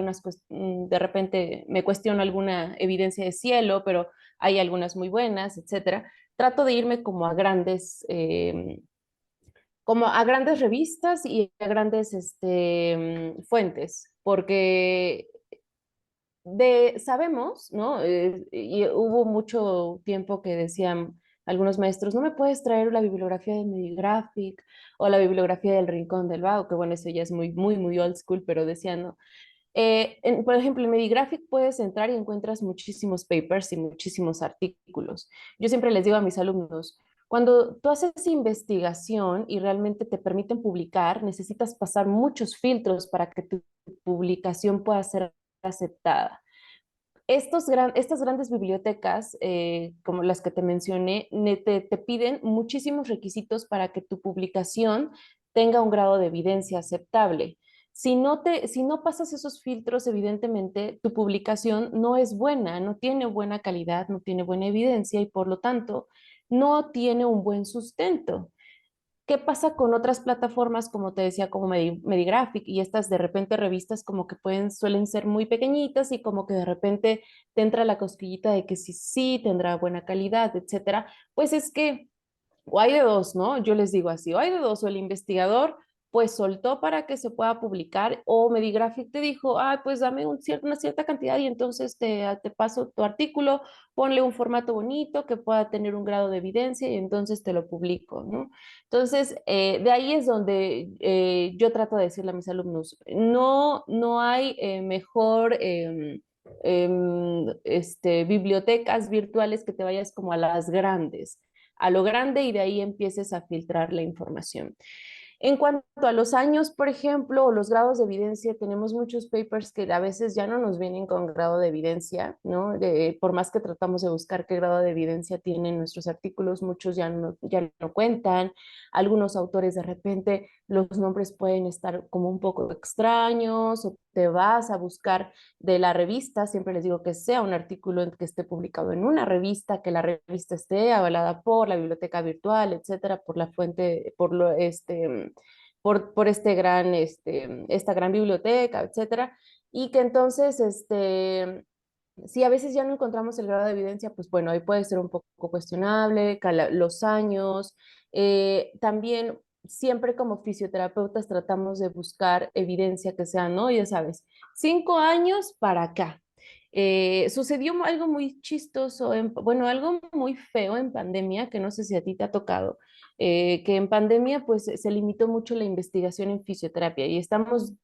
de repente me cuestiono alguna evidencia de cielo, pero hay algunas muy buenas, etcétera. Trato de irme como a grandes revistas y a grandes fuentes, porque sabemos, ¿no? Y hubo mucho tiempo que decían algunos maestros, no me puedes traer la bibliografía de Medigraphic o la bibliografía del Rincón del Vago, que bueno, eso ya es muy, muy, muy old school, pero decían, ¿no? Por ejemplo, en Medigraphic puedes entrar y encuentras muchísimos papers y muchísimos artículos. Yo siempre les digo a mis alumnos, cuando tú haces investigación y realmente te permiten publicar, necesitas pasar muchos filtros para que tu publicación pueda ser aceptada. Estas grandes bibliotecas, como las que te mencioné, te piden muchísimos requisitos para que tu publicación tenga un grado de evidencia aceptable. Si no pasas esos filtros, evidentemente tu publicación no es buena, no tiene buena calidad, no tiene buena evidencia y por lo tanto no tiene un buen sustento. ¿Qué pasa con otras plataformas, como te decía, como Medigraphic y estas de repente revistas como que suelen ser muy pequeñitas y como que de repente te entra la cosquillita de que sí, sí, tendrá buena calidad, etcétera? Pues es que o hay de dos, ¿no? Yo les digo así, o hay de dos, o el investigador pues soltó para que se pueda publicar, o Medigraphic te dijo, ah, pues dame una cierta cantidad y entonces te paso tu artículo, ponle un formato bonito que pueda tener un grado de evidencia y entonces te lo publico, ¿no? Entonces, de ahí es donde yo trato de decirle a mis alumnos, no hay mejor... bibliotecas virtuales que te vayas como a las grandes a lo grande y de ahí empieces a filtrar la información. En cuanto a los años, por ejemplo, o los grados de evidencia, tenemos muchos papers que a veces ya no nos vienen con grado de evidencia, ¿no? Por más que tratamos de buscar qué grado de evidencia tienen nuestros artículos, muchos ya no cuentan. Algunos autores de repente los nombres pueden estar como un poco extraños o te vas a buscar de la revista, siempre les digo que sea un artículo que esté publicado en una revista, que la revista esté avalada por la biblioteca virtual, etcétera, por la fuente, por esta gran biblioteca, etcétera, y que entonces, si a veces ya no encontramos el grado de evidencia, pues bueno, ahí puede ser un poco cuestionable, los años, también siempre como fisioterapeutas tratamos de buscar evidencia que sea, ¿no? Ya sabes, 5 años para acá. Sucedió algo muy chistoso, bueno, algo muy feo en pandemia, que no sé si a ti te ha tocado, que en pandemia pues se limitó mucho la investigación en fisioterapia y estamos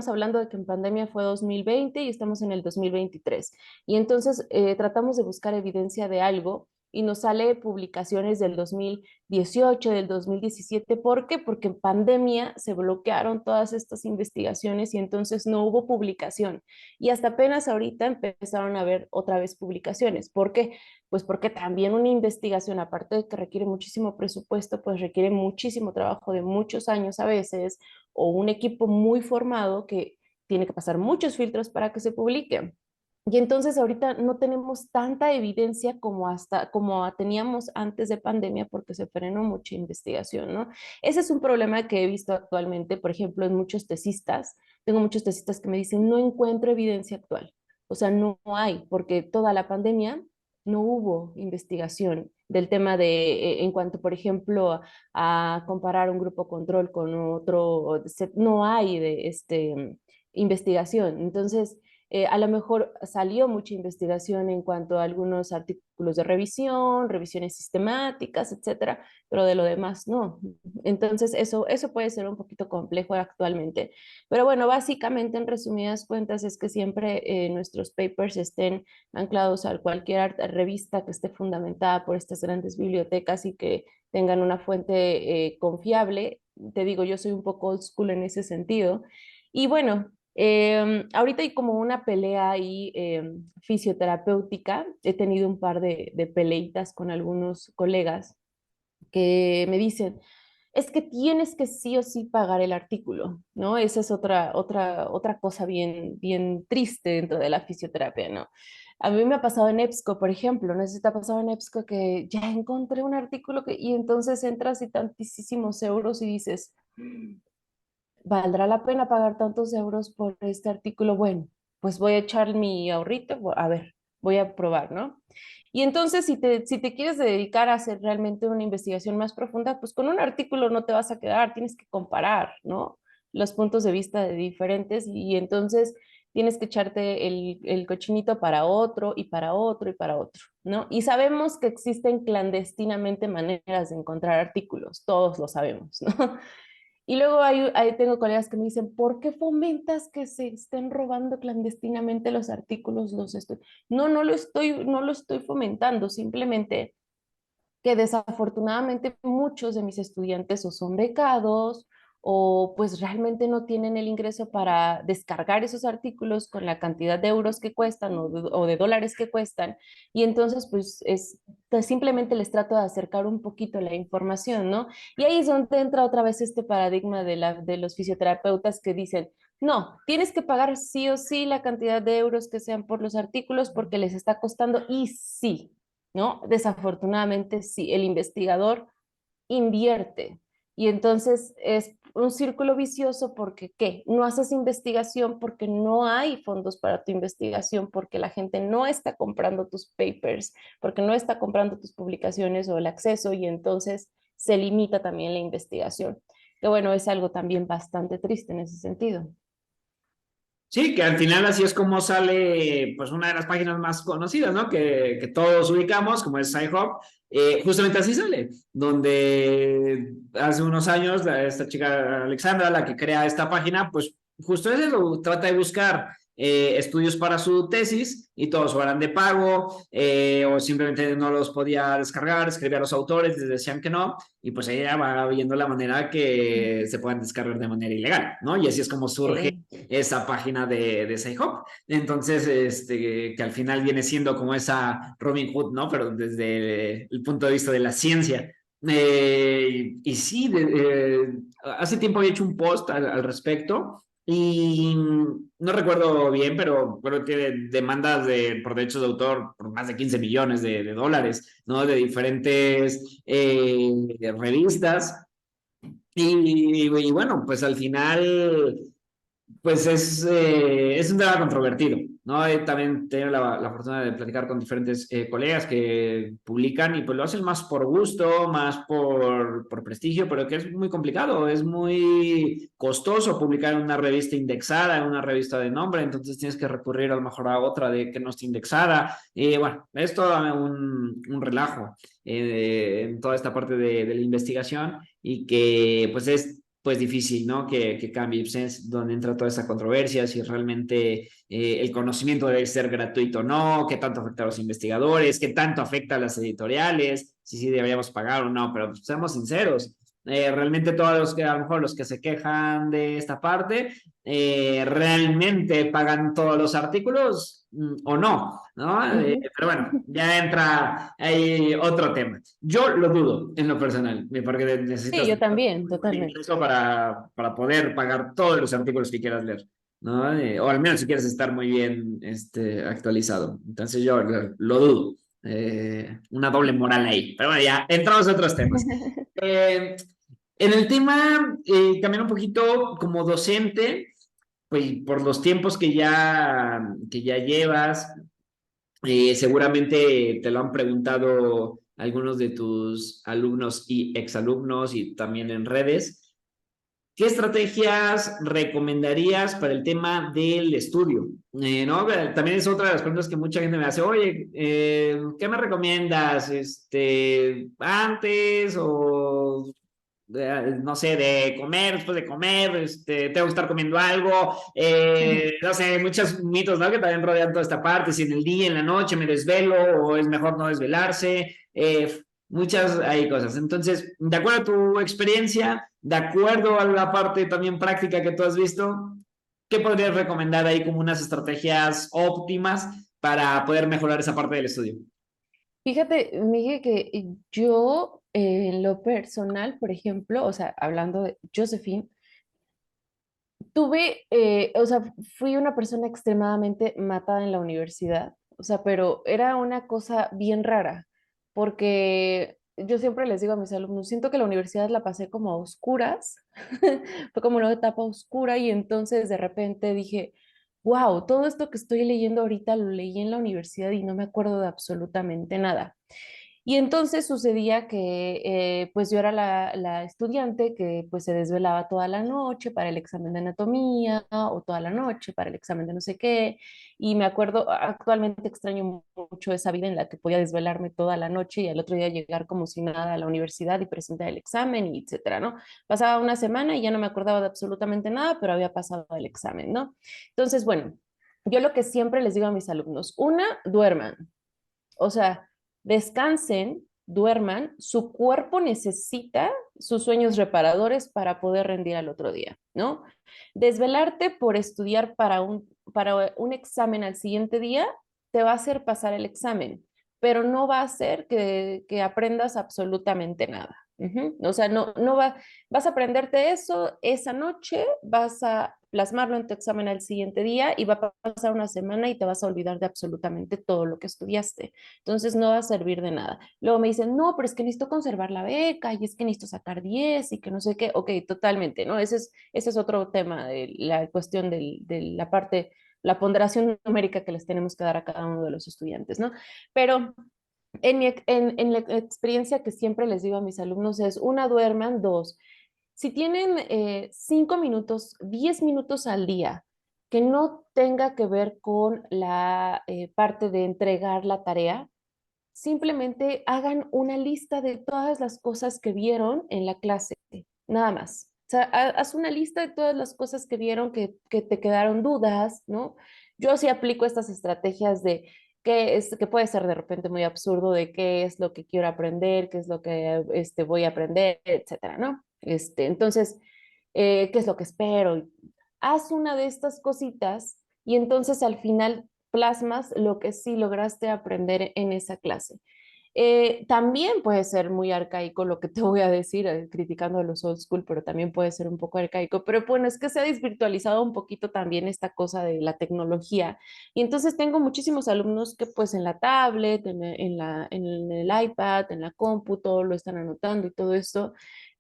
hablando de que en pandemia fue 2020 y estamos en el 2023. Y entonces tratamos de buscar evidencia de algo y nos sale publicaciones del 2018, del 2017. ¿Por qué? Porque en pandemia se bloquearon todas estas investigaciones y entonces no hubo publicación. Y hasta apenas ahorita empezaron a ver otra vez publicaciones. ¿Por qué? Pues porque también una investigación, aparte de que requiere muchísimo presupuesto, pues requiere muchísimo trabajo de muchos años a veces, o un equipo muy formado que tiene que pasar muchos filtros para que se publique. Y entonces ahorita no tenemos tanta evidencia como teníamos antes de pandemia porque se frenó mucha investigación, ¿no? Ese es un problema que he visto actualmente, por ejemplo, en muchos tesistas. Tengo muchos tesistas que me dicen, no encuentro evidencia actual. O sea, no hay, porque toda la pandemia no hubo investigación del tema en cuanto, por ejemplo, a comparar un grupo control con otro, no hay investigación. Entonces, A lo mejor salió mucha investigación en cuanto a algunos artículos de revisión, revisiones sistemáticas, etcétera, pero de lo demás no. Entonces, eso puede ser un poquito complejo actualmente. Pero bueno, básicamente, en resumidas cuentas, es que siempre nuestros papers estén anclados a cualquier revista que esté fundamentada por estas grandes bibliotecas y que tengan una fuente confiable. Te digo, yo soy un poco old school en ese sentido. Y bueno, ahorita hay como una pelea ahí fisioterapéutica. He tenido un par de peleitas con algunos colegas que me dicen, es que tienes que sí o sí pagar el artículo, ¿no? Esa es otra cosa bien triste dentro de la fisioterapia, ¿no? A mí me ha pasado en EBSCO, por ejemplo, no sé si te ha pasado en EBSCO que ya encontré un artículo y entonces entras y tantísimos euros y dices, ¿valdrá la pena pagar tantos euros por este artículo? Bueno, pues voy a echar mi ahorrito, a ver, voy a probar, ¿no? Y entonces, si te quieres dedicar a hacer realmente una investigación más profunda, pues con un artículo no te vas a quedar, tienes que comparar, ¿no? Los puntos de vista de diferentes y entonces tienes que echarte el cochinito para otro y para otro y para otro, ¿no? Y sabemos que existen clandestinamente maneras de encontrar artículos, todos lo sabemos, ¿no? Y luego ahí tengo colegas que me dicen, ¿por qué fomentas que se estén robando clandestinamente los artículos, los estudios? No, no lo estoy fomentando, simplemente que desafortunadamente muchos de mis estudiantes o son becados o pues realmente no tienen el ingreso para descargar esos artículos con la cantidad de euros que cuestan o de dólares que cuestan. Y entonces pues simplemente les trato de acercar un poquito la información, ¿no? Y ahí es donde entra otra vez este paradigma de los fisioterapeutas que dicen, no, tienes que pagar sí o sí la cantidad de euros que sean por los artículos porque les está costando y sí, ¿no? Desafortunadamente, sí, el investigador invierte y entonces es un círculo vicioso porque, ¿qué? No haces investigación porque no hay fondos para tu investigación, porque la gente no está comprando tus papers, porque no está comprando tus publicaciones o el acceso y entonces se limita también la investigación. Que bueno, es algo también bastante triste en ese sentido. Sí, que al final así es como sale, pues, una de las páginas más conocidas, ¿no? Que todos ubicamos, como es SciHub. Justamente así sale, donde hace unos años esta chica Alexandra, la que crea esta página, pues justo eso, trata de buscar estudios para su tesis y todos o eran de pago o simplemente no los podía descargar, escribía a los autores, les decían que no, y pues ella va viendo la manera que se puedan descargar de manera ilegal, ¿no? Y así es como surge esa página de Sci-Hub. Entonces, que al final viene siendo como esa Robin Hood, ¿no? Pero desde el punto de vista de la ciencia. Y sí, hace tiempo había hecho un post al respecto y no recuerdo bien, pero creo que tiene demandas por derechos de autor por más de 15 millones de dólares, ¿no? De diferentes revistas. Y bueno, pues al final pues es un tema controvertido, ¿no? He también tenido la fortuna de platicar con diferentes colegas que publican y pues lo hacen más por gusto, más por prestigio, pero que es muy complicado, es muy costoso publicar en una revista indexada, en una revista de nombre, entonces tienes que recurrir a lo mejor a otra de que no esté indexada. Y bueno, es todo un relajo en toda esta parte de la investigación y que pues es pues difícil, ¿no? Que cambie, pues es donde entra toda esa controversia, si realmente el conocimiento debe ser gratuito o no, qué tanto afecta a los investigadores, qué tanto afecta a las editoriales, si sí deberíamos pagar o no, pero pues, seamos sinceros, realmente todos los que, a lo mejor los que se quejan de esta parte, realmente pagan todos los artículos o no, ¿no? Ujú. Pero bueno, ya entra ahí otro tema. Yo lo dudo en lo personal, porque Sí, necesitas yo también, muy buen totalmente. ingreso para poder pagar todos los artículos que quieras leer, ¿no? O al menos si quieres estar muy bien actualizado. Entonces yo lo dudo. Una doble moral ahí. Pero bueno, ya entramos a otros temas. Eh, en el tema, también un poquito como docente, pues por los tiempos que ya llevas, seguramente te lo han preguntado algunos de tus alumnos y exalumnos y también en redes. ¿qué estrategias recomendarías para el tema del estudio? ¿No? También es otra de las preguntas que mucha gente me hace, oye, ¿qué me recomiendas? ¿Antes o no sé, de comer, después de comer, tengo que estar comiendo algo, no sé, muchos mitos, ¿no? Que también rodean toda esta parte, si en el día, en la noche me desvelo o es mejor no desvelarse, muchas hay cosas. Entonces, de acuerdo a tu experiencia, de acuerdo a la parte también práctica que tú has visto, ¿qué podrías recomendar ahí como unas estrategias óptimas para poder mejorar esa parte del estudio? Fíjate, Miguel, que yo en lo personal, por ejemplo, o sea, hablando de Josephine, tuve, o sea, fui una persona extremadamente matada en la universidad, o sea, pero era una cosa bien rara, porque yo siempre les digo a mis alumnos, siento que la universidad la pasé como a oscuras, fue como una etapa oscura y entonces de repente dije, wow, todo esto que estoy leyendo ahorita lo leí en la universidad y no me acuerdo de absolutamente nada. Y entonces sucedía que pues yo era la estudiante que pues se desvelaba toda la noche para el examen de anatomía o toda la noche para el examen de no sé qué. Y me acuerdo, actualmente extraño mucho esa vida en la que podía desvelarme toda la noche y al otro día llegar como si nada a la universidad y presentar el examen y etcétera, ¿no? Pasaba una semana y ya no me acordaba de absolutamente nada, pero había pasado el examen, ¿no? Entonces, bueno, yo lo que siempre les digo a mis alumnos, una, duerman. O sea, descansen, duerman, su cuerpo necesita sus sueños reparadores para poder rendir al otro día, ¿no? Desvelarte por estudiar para un examen al siguiente día te va a hacer pasar el examen, pero no va a hacer que aprendas absolutamente nada. O sea, vas a aprenderte eso esa noche, vas a plasmarlo en tu examen al siguiente día y va a pasar una semana y te vas a olvidar de absolutamente todo lo que estudiaste. Entonces no va a servir de nada. Luego me dicen, no, pero es que necesito conservar la beca y es que necesito sacar 10 y que no sé qué. Ok, totalmente, ¿no? Ese es otro tema de la cuestión de la parte, la ponderación numérica que les tenemos que dar a cada uno de los estudiantes, ¿no? Pero en la experiencia que siempre les digo a mis alumnos es, una, duerman, dos, si tienen 5 minutos, 10 minutos al día, que no tenga que ver con la parte de entregar la tarea, simplemente hagan una lista de todas las cosas que vieron en la clase, nada más. O sea, haz una lista de todas las cosas que vieron que te quedaron dudas, ¿no? Yo sí aplico estas estrategias de que puede ser de repente muy absurdo, de qué es lo que quiero aprender, qué es lo que voy a aprender, etcétera, ¿no? Entonces, ¿qué es lo que espero? Haz una de estas cositas y entonces al final plasmas lo que sí lograste aprender en esa clase. También puede ser muy arcaico lo que te voy a decir, criticando a los old school, pero también puede ser un poco arcaico. Pero bueno, es que se ha desvirtualizado un poquito también esta cosa de la tecnología. Y entonces tengo muchísimos alumnos que pues en la tablet, en el iPad, en la compu, todo lo están anotando y todo esto.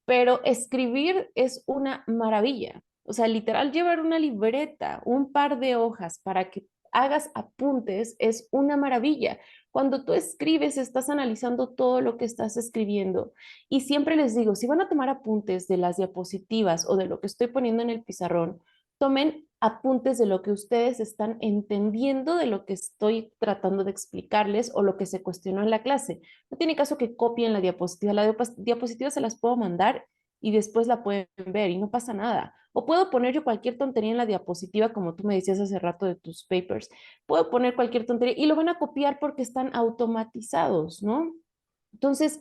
Pero escribir es una maravilla. O sea, literal, llevar una libreta, un par de hojas para que hagas apuntes es una maravilla. Cuando tú escribes, estás analizando todo lo que estás escribiendo. Y siempre les digo, si van a tomar apuntes de las diapositivas o de lo que estoy poniendo en el pizarrón, tomen apuntes de lo que ustedes están entendiendo de lo que estoy tratando de explicarles o lo que se cuestionó en la clase. No tiene caso que copien la diapositiva. La diapositiva se las puedo mandar y después la pueden ver y no pasa nada. O puedo poner yo cualquier tontería en la diapositiva, como tú me decías hace rato de tus papers. Puedo poner cualquier tontería y lo van a copiar porque están automatizados, ¿no? Entonces,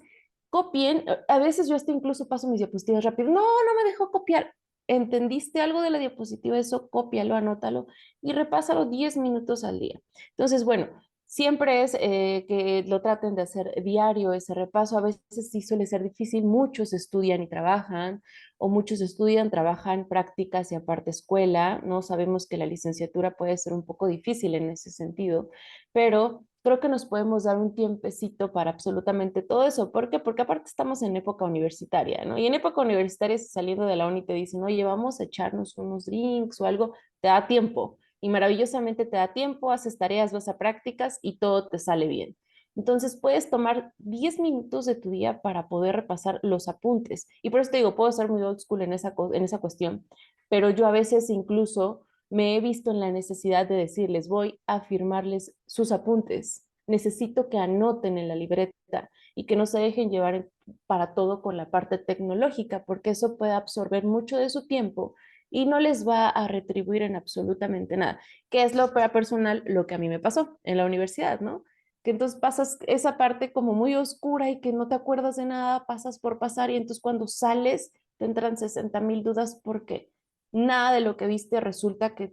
copien. A veces yo hasta incluso paso mis diapositivas rápido. No, no me dejó copiar. ¿Entendiste algo de la diapositiva? Eso, cópialo, anótalo y repásalo 10 minutos al día. Entonces, bueno, siempre es que lo traten de hacer diario ese repaso. A veces sí suele ser difícil. Muchos estudian y trabajan, o muchos estudian, trabajan, prácticas y aparte escuela, ¿no? Sabemos que la licenciatura puede ser un poco difícil en ese sentido, pero creo que nos podemos dar un tiempecito para absolutamente todo eso. ¿Por qué? Porque aparte estamos en época universitaria, ¿no? Y en época universitaria, si saliendo de la uni te dicen, oye, vamos a echarnos unos drinks o algo, te da tiempo. Y maravillosamente te da tiempo, haces tareas, vas a prácticas y todo te sale bien. Entonces puedes tomar 10 minutos de tu día para poder repasar los apuntes. Y por eso te digo, puedo ser muy old school en esa cuestión, pero yo a veces incluso me he visto en la necesidad de decirles, voy a firmarles sus apuntes. Necesito que anoten en la libreta y que no se dejen llevar para todo con la parte tecnológica, porque eso puede absorber mucho de su tiempo y no les va a retribuir en absolutamente nada, que es lo para personal lo que a mí me pasó en la universidad, ¿no? Que entonces pasas esa parte como muy oscura y que no te acuerdas de nada, pasas por pasar y entonces cuando sales te entran 60,000 dudas porque nada de lo que viste resulta que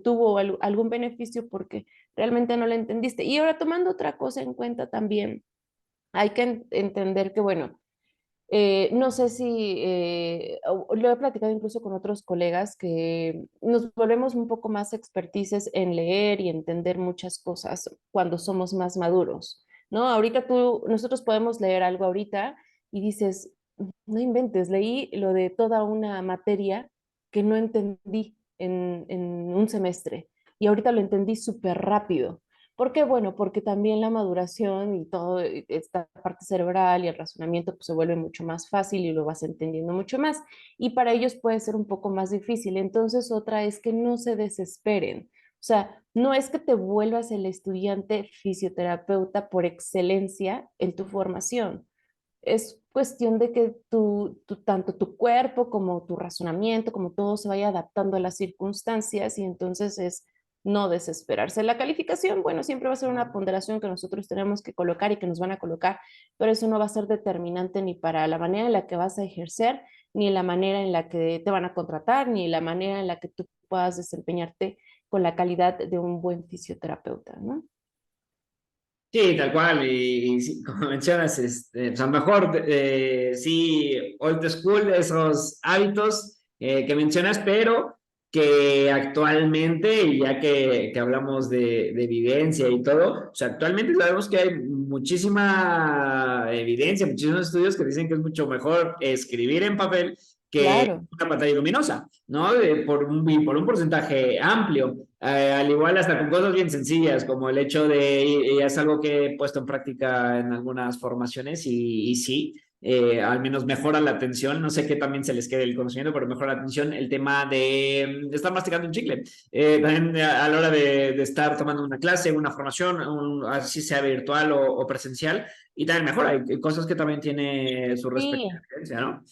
tuvo algún beneficio porque realmente no lo entendiste. Y ahora tomando otra cosa en cuenta también, hay que entender que, bueno, no sé si lo he platicado incluso con otros colegas que nos volvemos un poco más expertices en leer y entender muchas cosas cuando somos más maduros, ¿no? Ahorita nosotros podemos leer algo ahorita y dices, no inventes, leí lo de toda una materia que no entendí en un semestre y ahorita lo entendí súper rápido. ¿Por qué? Bueno, porque también la maduración y todo esta parte cerebral y el razonamiento pues, se vuelve mucho más fácil y lo vas entendiendo mucho más. Y para ellos puede ser un poco más difícil. Entonces, otra es que no se desesperen. O sea, no es que te vuelvas el estudiante fisioterapeuta por excelencia en tu formación. Es cuestión de que tanto tu cuerpo como tu razonamiento, como todo se vaya adaptando a las circunstancias y entonces es no desesperarse. La calificación, bueno, siempre va a ser una ponderación que nosotros tenemos que colocar y que nos van a colocar, pero eso no va a ser determinante ni para la manera en la que vas a ejercer, ni la manera en la que te van a contratar, ni la manera en la que tú puedas desempeñarte con la calidad de un buen fisioterapeuta, ¿no? Sí, tal cual, y sí, como mencionas, o sea, mejor, sí, old school, esos hábitos que mencionas, pero que actualmente, y ya que hablamos de evidencia y todo, o sea, actualmente sabemos que hay muchísima evidencia, muchísimos estudios que dicen que es mucho mejor escribir en papel que Claro. una pantalla luminosa, ¿no? Por un porcentaje amplio. Al igual hasta con cosas bien sencillas, como el hecho de, y es algo que he puesto en práctica en algunas formaciones y sí, al menos mejora la atención, no sé qué también se les quede el conocimiento, pero mejora la atención el tema de estar masticando un chicle. También a la hora de estar tomando una clase, una formación, así sea virtual o presencial, y también mejora, hay cosas que también tiene su respectiva Sí, evidencia, ¿no?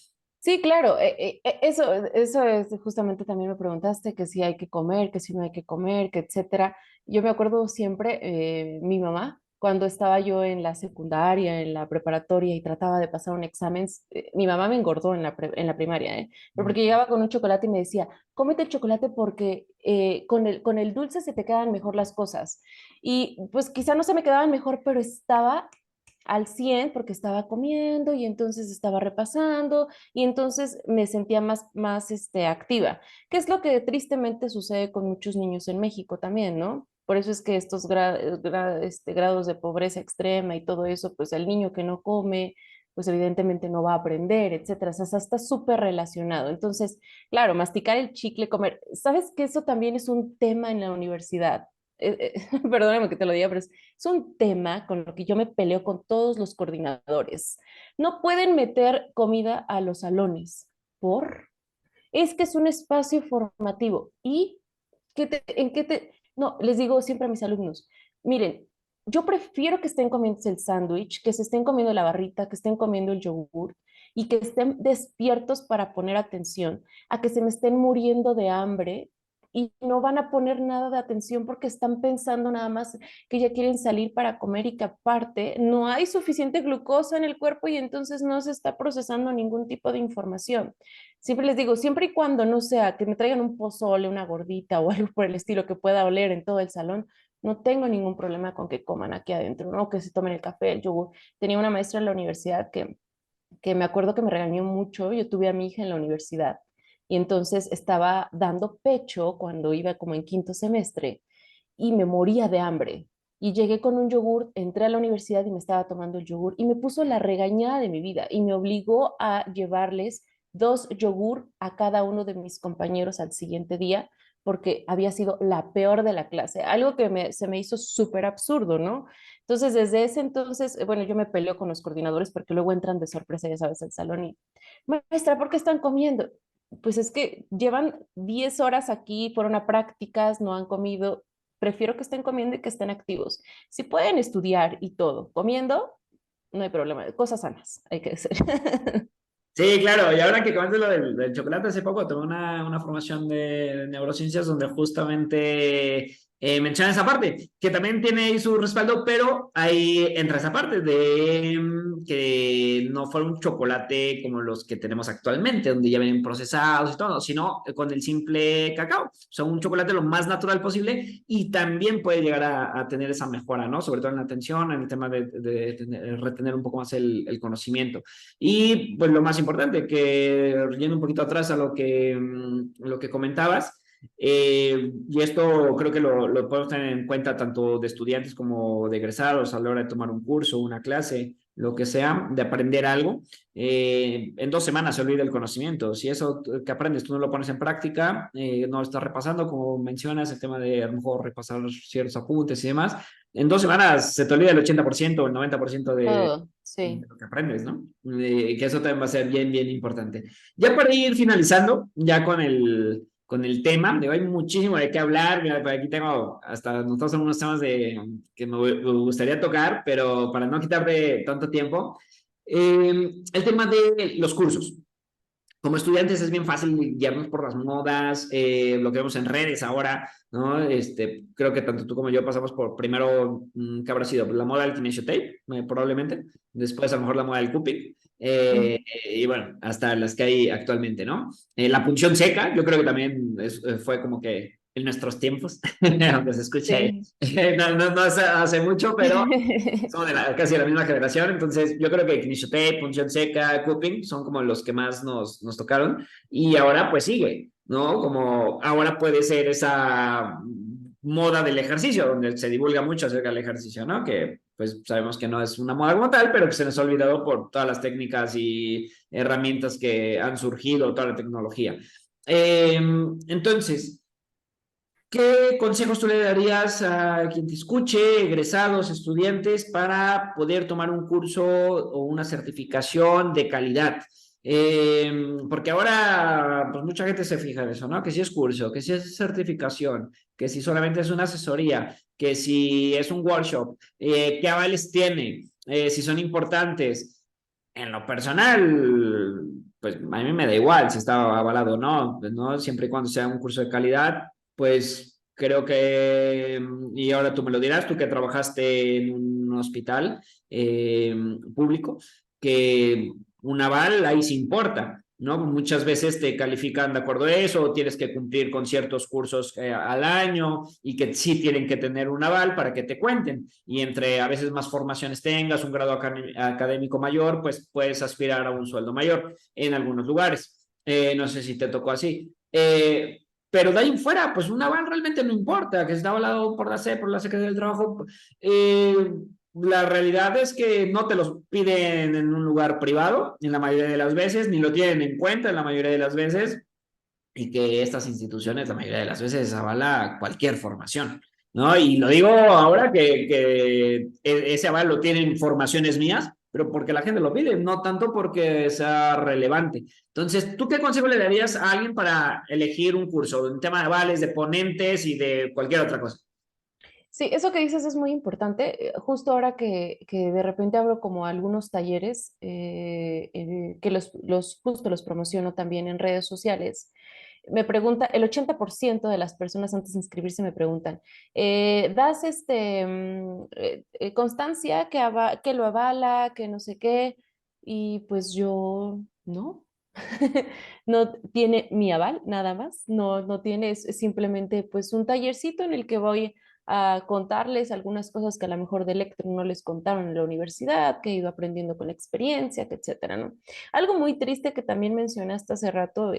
sí, claro, eso es justamente también me preguntaste que si hay que comer, que si no hay que comer, que etcétera. Yo me acuerdo siempre, mi mamá, cuando estaba yo en la secundaria, en la preparatoria y trataba de pasar un examen, mi mamá me engordó en la primaria, ¿eh? Pero porque llegaba con un chocolate y me decía, cómete el chocolate porque con el dulce se te quedan mejor las cosas. Y pues quizá no se me quedaban mejor, pero estaba al 100 porque estaba comiendo y entonces estaba repasando y entonces me sentía más activa, que es lo que tristemente sucede con muchos niños en México también, ¿no? Por eso es que estos grados de pobreza extrema y todo eso, pues el niño que no come, pues evidentemente no va a aprender, etcétera. O sea, está súper relacionado. Entonces, claro, masticar el chicle, comer. ¿Sabes que eso también es un tema en la universidad? Perdóname que te lo diga, pero es un tema con lo que yo me peleo con todos los coordinadores. No pueden meter comida a los salones. ¿Por? Es que es un espacio formativo. ¿Y en qué te...? No, les digo siempre a mis alumnos, miren, yo prefiero que estén comiendo el sándwich, que se estén comiendo la barrita, que estén comiendo el yogur y que estén despiertos para poner atención, a que se me estén muriendo de hambre y no van a poner nada de atención porque están pensando nada más que ya quieren salir para comer y que aparte no hay suficiente glucosa en el cuerpo y entonces no se está procesando ningún tipo de información. Siempre les digo, siempre y cuando no sea que me traigan un pozole, una gordita o algo por el estilo que pueda oler en todo el salón, no tengo ningún problema con que coman aquí adentro, ¿no? Que se tomen el café, el yogur. Tenía una maestra en la universidad que me acuerdo que me regañó mucho. Yo tuve a mi hija en la universidad y entonces estaba dando pecho cuando iba como en quinto semestre y me moría de hambre. Y llegué con un yogur, entré a la universidad y me estaba tomando el yogur y me puso la regañada de mi vida y me obligó a llevarles 2 yogur a cada uno de mis compañeros al siguiente día porque había sido la peor de la clase, algo que se me hizo súper absurdo, ¿no? Entonces, desde ese entonces, bueno, yo me peleo con los coordinadores porque luego entran de sorpresa, ya sabes, al salón y, maestra, ¿por qué están comiendo? Pues es que llevan 10 horas aquí, fueron a prácticas, no han comido. Prefiero que estén comiendo y que estén activos. Si pueden estudiar y todo, comiendo, no hay problema. Cosas sanas, hay que decir. Sí, claro, y ahora que comentas lo del chocolate, hace poco tomé una formación de neurociencias donde justamente menciona esa parte, que también tiene ahí su respaldo, pero ahí entra esa parte de que no fuera un chocolate como los que tenemos actualmente, donde ya vienen procesados y todo, sino con el simple cacao, o sea, un chocolate lo más natural posible y también puede llegar a tener esa mejora, ¿no? Sobre todo en la atención, en el tema de retener un poco más el conocimiento. Y pues lo más importante, que yendo un poquito atrás a lo que comentabas, y esto creo que lo podemos tener en cuenta tanto de estudiantes como de egresados a la hora de tomar un curso, una clase, lo que sea, de aprender algo. En 2 semanas se olvida el conocimiento. Si eso que aprendes tú no lo pones en práctica, no lo estás repasando, como mencionas, el tema de a lo mejor repasar ciertos apuntes y demás, en 2 semanas se te olvida el 80% o el 90% Todo, de sí. lo que aprendes, ¿no? Que eso también va a ser bien, bien importante. Ya para ir finalizando, ya con el tema, de hay muchísimo de qué hablar. Mira, por aquí tengo hasta nosotros unos temas que me gustaría tocar, pero para no quitarte tanto tiempo, el tema de los cursos. Como estudiantes es bien fácil guiarnos por las modas, lo que vemos en redes ahora, ¿no? Creo que tanto tú como yo pasamos por primero, ¿qué habrá sido? La moda del kinesio tape, probablemente. Después a lo mejor la moda del Copic. Mm. Y bueno, hasta las que hay actualmente, ¿no? La punción seca, yo creo que también fue como que en nuestros tiempos, aunque se escuche, Sí. no hace mucho, pero somos casi de la misma generación, entonces yo creo que Tape, Punción Seca, Cuping son como los que más nos tocaron y ahora pues sigue, ¿no? Como ahora puede ser esa moda del ejercicio, donde se divulga mucho acerca del ejercicio, ¿no? Que pues sabemos que no es una moda como tal, pero que se nos ha olvidado por todas las técnicas y herramientas que han surgido, toda la tecnología. Entonces, ¿qué consejos tú le darías a quien te escuche, egresados, estudiantes, para poder tomar un curso o una certificación de calidad? Porque ahora, pues mucha gente se fija en eso, ¿no? Que si es curso, que si es certificación, que si solamente es una asesoría, que si es un workshop, qué avales tiene, si son importantes. En lo personal, pues a mí me da igual si está avalado o no, pues, ¿no? Siempre y cuando sea un curso de calidad, pues creo que, y ahora tú me lo dirás, tú que trabajaste en un hospital público, que un aval ahí sí importa, ¿no? Muchas veces te califican de acuerdo a eso, o tienes que cumplir con ciertos cursos al año y que sí tienen que tener un aval para que te cuenten. Y entre a veces más formaciones tengas, un grado académico mayor, pues puedes aspirar a un sueldo mayor en algunos lugares. No sé si te tocó así. Pero de ahí en fuera, pues un aval realmente no importa, que está avalado por la C, por la Secretaría del Trabajo. La realidad es que no te los piden en un lugar privado, en la mayoría de las veces, ni lo tienen en cuenta en la mayoría de las veces, y que estas instituciones, la mayoría de las veces, avala cualquier formación, ¿no? Y lo digo ahora que ese aval lo tienen formaciones mías, pero porque la gente lo pide, no tanto porque sea relevante. Entonces, ¿tú qué consejo le darías a alguien para elegir un curso, en tema de avales, de ponentes y de cualquier otra cosa? Sí, eso que dices es muy importante. Justo ahora que de repente abro como algunos talleres que justo los promociono también en redes sociales, me pregunta, el 80% de las personas antes de inscribirse me preguntan, ¿das constancia que lo avala, que no sé qué? Y pues yo, no. No tiene mi aval, nada más. No, no tiene, es simplemente pues un tallercito en el que voy a contarles algunas cosas que a lo mejor de Electro no les contaron en la universidad, que he ido aprendiendo con la experiencia, que etcétera, ¿no? Algo muy triste que también mencionaste hace rato,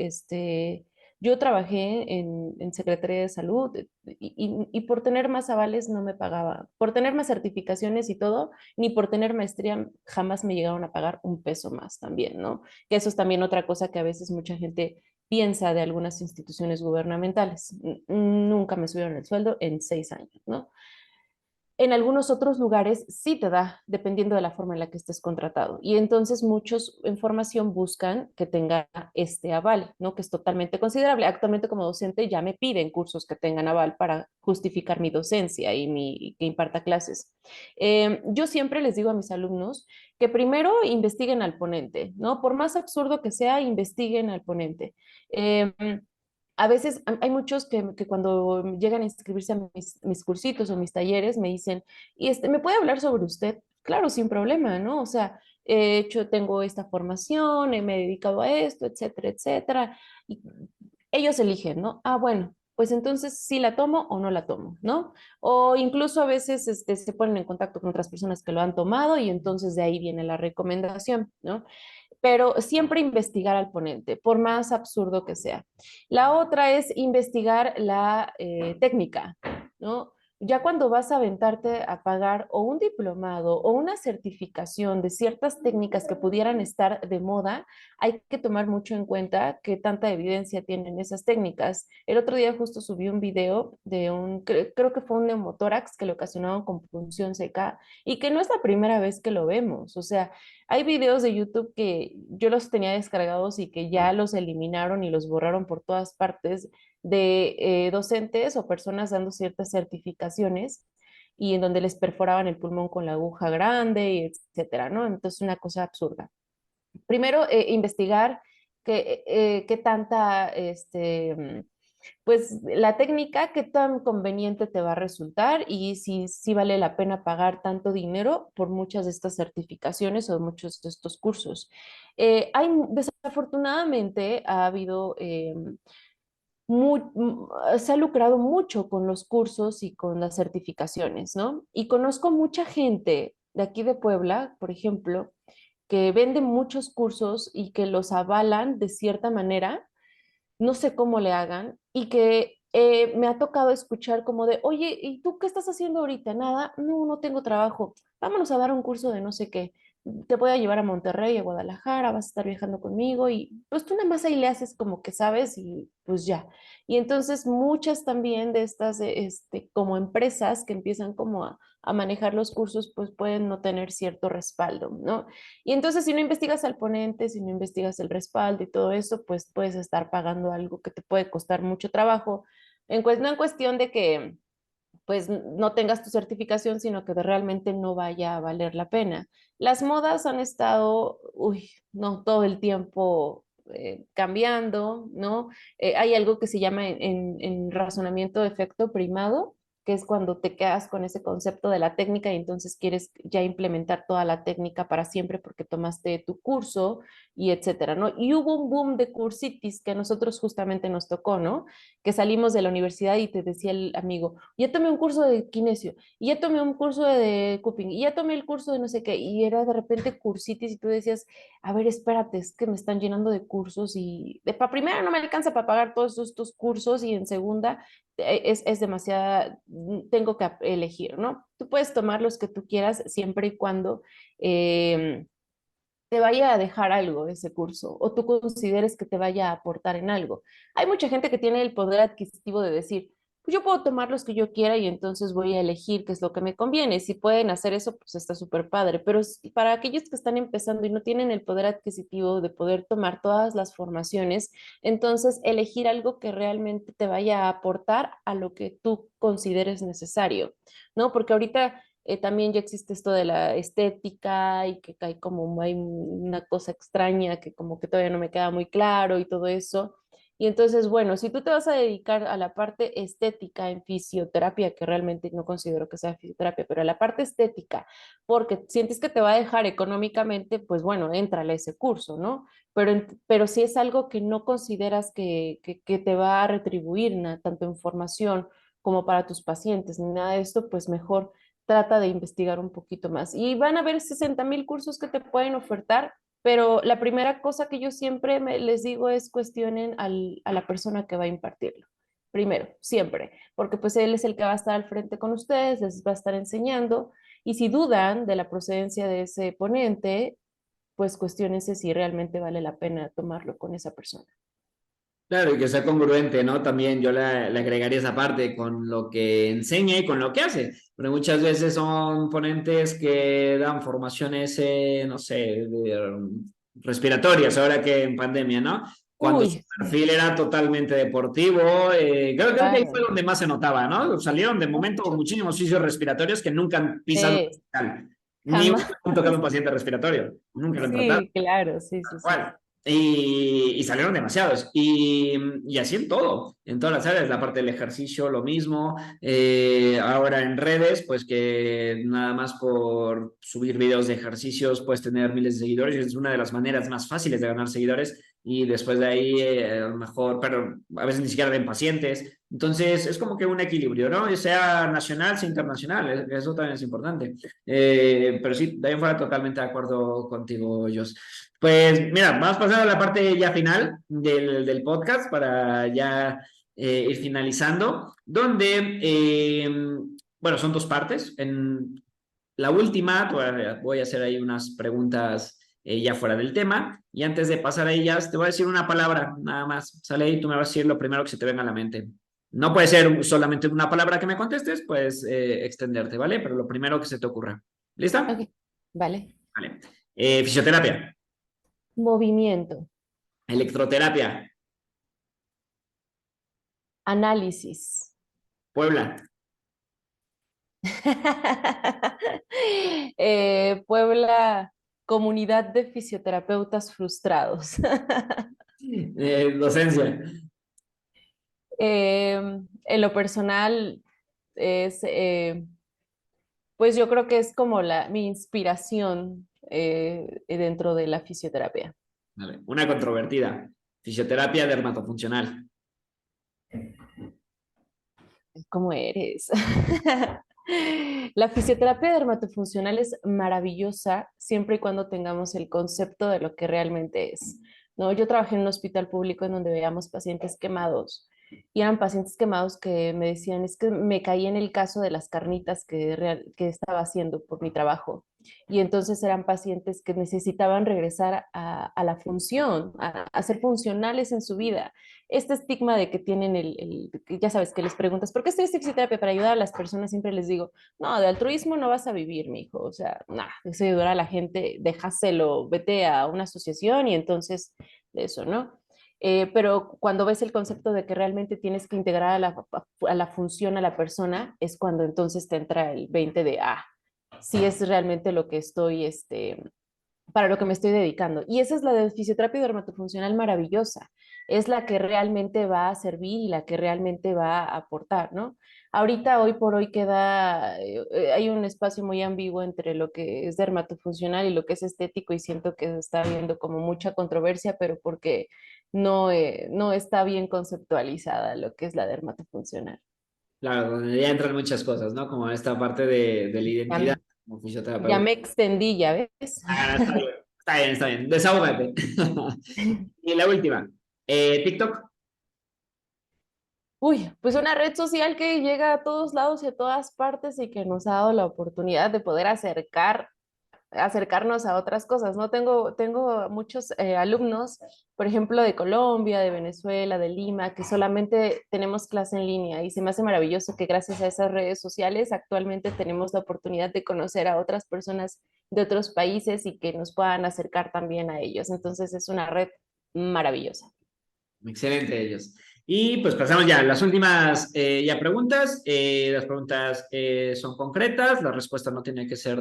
yo trabajé en Secretaría de Salud y por tener más avales no me pagaba, por tener más certificaciones y todo, ni por tener maestría jamás me llegaron a pagar un peso más también, ¿no? Que eso es también otra cosa que a veces mucha gente piensa de algunas instituciones gubernamentales. Nunca me subieron el sueldo en 6 años, ¿no? En algunos otros lugares sí te da, dependiendo de la forma en la que estés contratado. Y entonces muchos en formación buscan que tenga este aval, ¿no? Que es totalmente considerable. Actualmente como docente ya me piden cursos que tengan aval para justificar mi docencia y que imparta clases. Yo siempre les digo a mis alumnos que primero investiguen al ponente, ¿no? Por más absurdo que sea, investiguen al ponente. Eh, a veces hay muchos que cuando llegan a inscribirse a mis cursitos o mis talleres me dicen, ¿y me puede hablar sobre usted? Claro, sin problema, ¿no? O sea, tengo esta formación, me he dedicado a esto, etcétera, etcétera. Y ellos eligen, ¿no? Ah, bueno, pues entonces sí la tomo o no la tomo, ¿no? O incluso a veces se ponen en contacto con otras personas que lo han tomado y entonces de ahí viene la recomendación, ¿no? Pero siempre investigar al ponente, por más absurdo que sea. La otra es investigar la técnica, ¿no? Ya cuando vas a aventarte a pagar o un diplomado o una certificación de ciertas técnicas que pudieran estar de moda, hay que tomar mucho en cuenta qué tanta evidencia tienen esas técnicas. El otro día justo subí un video de creo que fue un neumotórax que le ocasionaron con punción seca y que no es la primera vez que lo vemos. O sea, hay videos de YouTube que yo los tenía descargados y que ya los eliminaron y los borraron por todas partes de docentes o personas dando ciertas certificaciones y en donde les perforaban el pulmón con la aguja grande, y etcétera, ¿no? Entonces, una cosa absurda. Primero, investigar qué tanta, pues la técnica, qué tan conveniente te va a resultar y si vale la pena pagar tanto dinero por muchas de estas certificaciones o muchos de estos cursos. Desafortunadamente ha habido, se ha lucrado mucho con los cursos y con las certificaciones, ¿no? Y conozco mucha gente de aquí de Puebla, por ejemplo, que vende muchos cursos y que los avalan de cierta manera, no sé cómo le hagan, y que me ha tocado escuchar como de, oye, ¿y tú qué estás haciendo ahorita? Nada, no, no tengo trabajo, vámonos a dar un curso de no sé qué, te voy a llevar a Monterrey, a Guadalajara, vas a estar viajando conmigo y pues tú nada más ahí le haces como que sabes y pues ya. Y entonces muchas también de estas como empresas que empiezan como a manejar los cursos pues pueden no tener cierto respaldo, ¿no? Y entonces si no investigas al ponente, si no investigas el respaldo y todo eso, pues puedes estar pagando algo que te puede costar mucho trabajo, no en cuestión de que pues no tengas tu certificación, sino que realmente no vaya a valer la pena. Las modas han estado, uy, no todo el tiempo cambiando, ¿no? Hay algo que se llama en razonamiento de efecto primado, que es cuando te quedas con ese concepto de la técnica y entonces quieres ya implementar toda la técnica para siempre porque tomaste tu curso y etcétera, ¿no? Y hubo un boom de cursitis que a nosotros justamente nos tocó, ¿no? Que salimos de la universidad y te decía el amigo, ya tomé un curso de kinesio, y ya tomé un curso de cupping, y ya tomé el curso de no sé qué, y era de repente cursitis y tú decías, a ver, espérate, es que me están llenando de cursos y para primera no me alcanza para pagar todos estos cursos y en segunda es demasiada, tengo que elegir, ¿no? Tú puedes tomar los que tú quieras siempre y cuando te vaya a dejar algo ese curso o tú consideres que te vaya a aportar en algo. Hay mucha gente que tiene el poder adquisitivo de decir, pues yo puedo tomar los que yo quiera y entonces voy a elegir qué es lo que me conviene. Si pueden hacer eso, pues está súper padre. Pero para aquellos que están empezando y no tienen el poder adquisitivo de poder tomar todas las formaciones, entonces elegir algo que realmente te vaya a aportar a lo que tú consideres necesario, ¿no? Porque ahorita también ya existe esto de la estética y que hay como hay una cosa extraña que como que todavía no me queda muy claro y todo eso. Y entonces, bueno, si tú te vas a dedicar a la parte estética en fisioterapia, que realmente no considero que sea fisioterapia, pero a la parte estética, porque sientes que te va a dejar económicamente, pues bueno, éntrale a ese curso, ¿no? Pero si es algo que no consideras que te va a retribuir, tanto en formación como para tus pacientes, ni nada de esto, pues mejor trata de investigar un poquito más. Y van a haber 60,000 cursos que te pueden ofertar, pero la primera cosa que yo siempre les digo es cuestionen a la persona que va a impartirlo. Primero, siempre, porque pues él es el que va a estar al frente con ustedes, les va a estar enseñando, y si dudan de la procedencia de ese ponente, pues cuestionense si realmente vale la pena tomarlo con esa persona. Claro, y que sea congruente, ¿no? También yo le agregaría esa parte con lo que enseña y con lo que hace. Pero muchas veces son ponentes que dan formaciones, no sé, respiratorias, ahora que en pandemia, ¿no? Cuando su Uy, sí, perfil era totalmente deportivo, creo que ahí fue claro, donde más se notaba, ¿no? Salieron de momento mucho. muchísimos fisios respiratorios que nunca han pisado un Sí, hospital, ni jamás. han tocado un paciente respiratorio, nunca lo han tratado. Sí, claro, sí, sí, sí. ¿Cuál? Y salieron demasiados. Y así en todo, en todas las áreas, la parte del ejercicio, lo mismo. Ahora en redes, pues que nada más por subir videos de ejercicios puedes tener miles de seguidores. Es una de las maneras más fáciles de ganar seguidores. Y después de ahí, a lo mejor, pero a veces ni siquiera ven pacientes. Entonces, es como que un equilibrio, ¿no? Sea nacional, sea internacional. Eso también es importante. Pero sí, de ahí en fuera totalmente de acuerdo contigo, Jos. Pues mira, vamos pasando a la parte ya final del podcast para ya ir finalizando, donde, bueno, son dos partes. En la última, voy a hacer ahí unas preguntas ya fuera del tema, y antes de pasar a ellas, te voy a decir una palabra nada más. Sale ahí, tú me vas a decir lo primero que se te venga a la mente. No puede ser solamente una palabra que me contestes, puedes extenderte, ¿vale? Pero lo primero que se te ocurra. ¿Lista? Ok, vale. Vale. Fisioterapia, Movimiento, electroterapia, análisis. Puebla, Puebla, comunidad de fisioterapeutas frustrados. docencia, En lo personal, es, pues yo creo que es como mi inspiración dentro de la fisioterapia. vale. Una controvertida, fisioterapia dermatofuncional. ¿Cómo eres? La fisioterapia dermatofuncional es maravillosa siempre y cuando tengamos el concepto de lo que realmente es. ¿No? Yo trabajé en un hospital público en donde veíamos pacientes quemados y eran pacientes quemados que me decían, es que me caí en el caso de las carnitas que estaba haciendo por mi trabajo. Y entonces eran pacientes que necesitaban regresar a la función, a ser funcionales en su vida. Este estigma de que tienen ya sabes, que les preguntas, ¿por qué estoy en fisioterapia? Para ayudar a las personas, siempre les digo, no, de altruismo no vas a vivir, mi hijo, o sea, nada, es ayudar a la gente, déjaselo, vete a una asociación y entonces de eso, ¿no? Pero cuando ves el concepto de que realmente tienes que integrar a la función a la persona, es cuando entonces te entra el 20 de, si es realmente lo que estoy, para lo que me estoy dedicando. Y esa es la de fisioterapia dermatofuncional maravillosa. Es la que realmente va a servir y la que realmente va a aportar, ¿no? Ahorita, hoy por hoy, hay un espacio muy ambiguo entre lo que es dermatofuncional y lo que es estético y siento que está habiendo como mucha controversia, pero porque no está bien conceptualizada lo que es la dermatofuncional. Claro, donde ya entran muchas cosas, ¿no? Como esta parte de la Ya, identidad como ya fisioterapeuta. me extendí, ¿ya ves? Ah, está bien, está bien, está bien. Desahógate. Y la última, TikTok. Uy, pues una red social que llega a todos lados y a todas partes y que nos ha dado la oportunidad de poder acercarnos a otras cosas, ¿no? Tengo muchos alumnos, por ejemplo, de Colombia, de Venezuela, de Lima, que solamente tenemos clase en línea y se me hace maravilloso que gracias a esas redes sociales actualmente tenemos la oportunidad de conocer a otras personas de otros países y que nos puedan acercar también a ellos. Entonces es una red maravillosa. Excelente ellos. Y pues pasamos ya a las últimas ya preguntas. Las preguntas son concretas, la respuesta no tiene que ser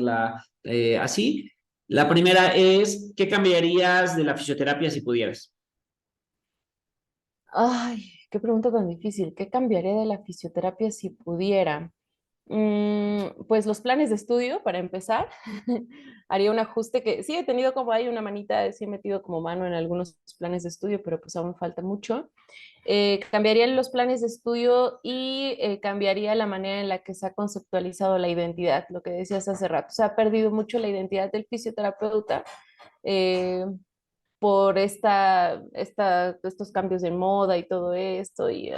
así. La primera es, ¿qué cambiarías de la fisioterapia si pudieras? Ay, qué pregunta tan difícil. ¿Qué cambiaría de la fisioterapia si pudiera? Pues los planes de estudio, para empezar, haría un ajuste que sí he tenido como ahí una manita, sí he metido como mano en algunos planes de estudio, pero pues aún falta mucho. Cambiaría los planes de estudio y cambiaría la manera en la que se ha conceptualizado la identidad, lo que decías hace rato. Se ha perdido mucho la identidad del fisioterapeuta. eh, por estos cambios de moda y todo esto, y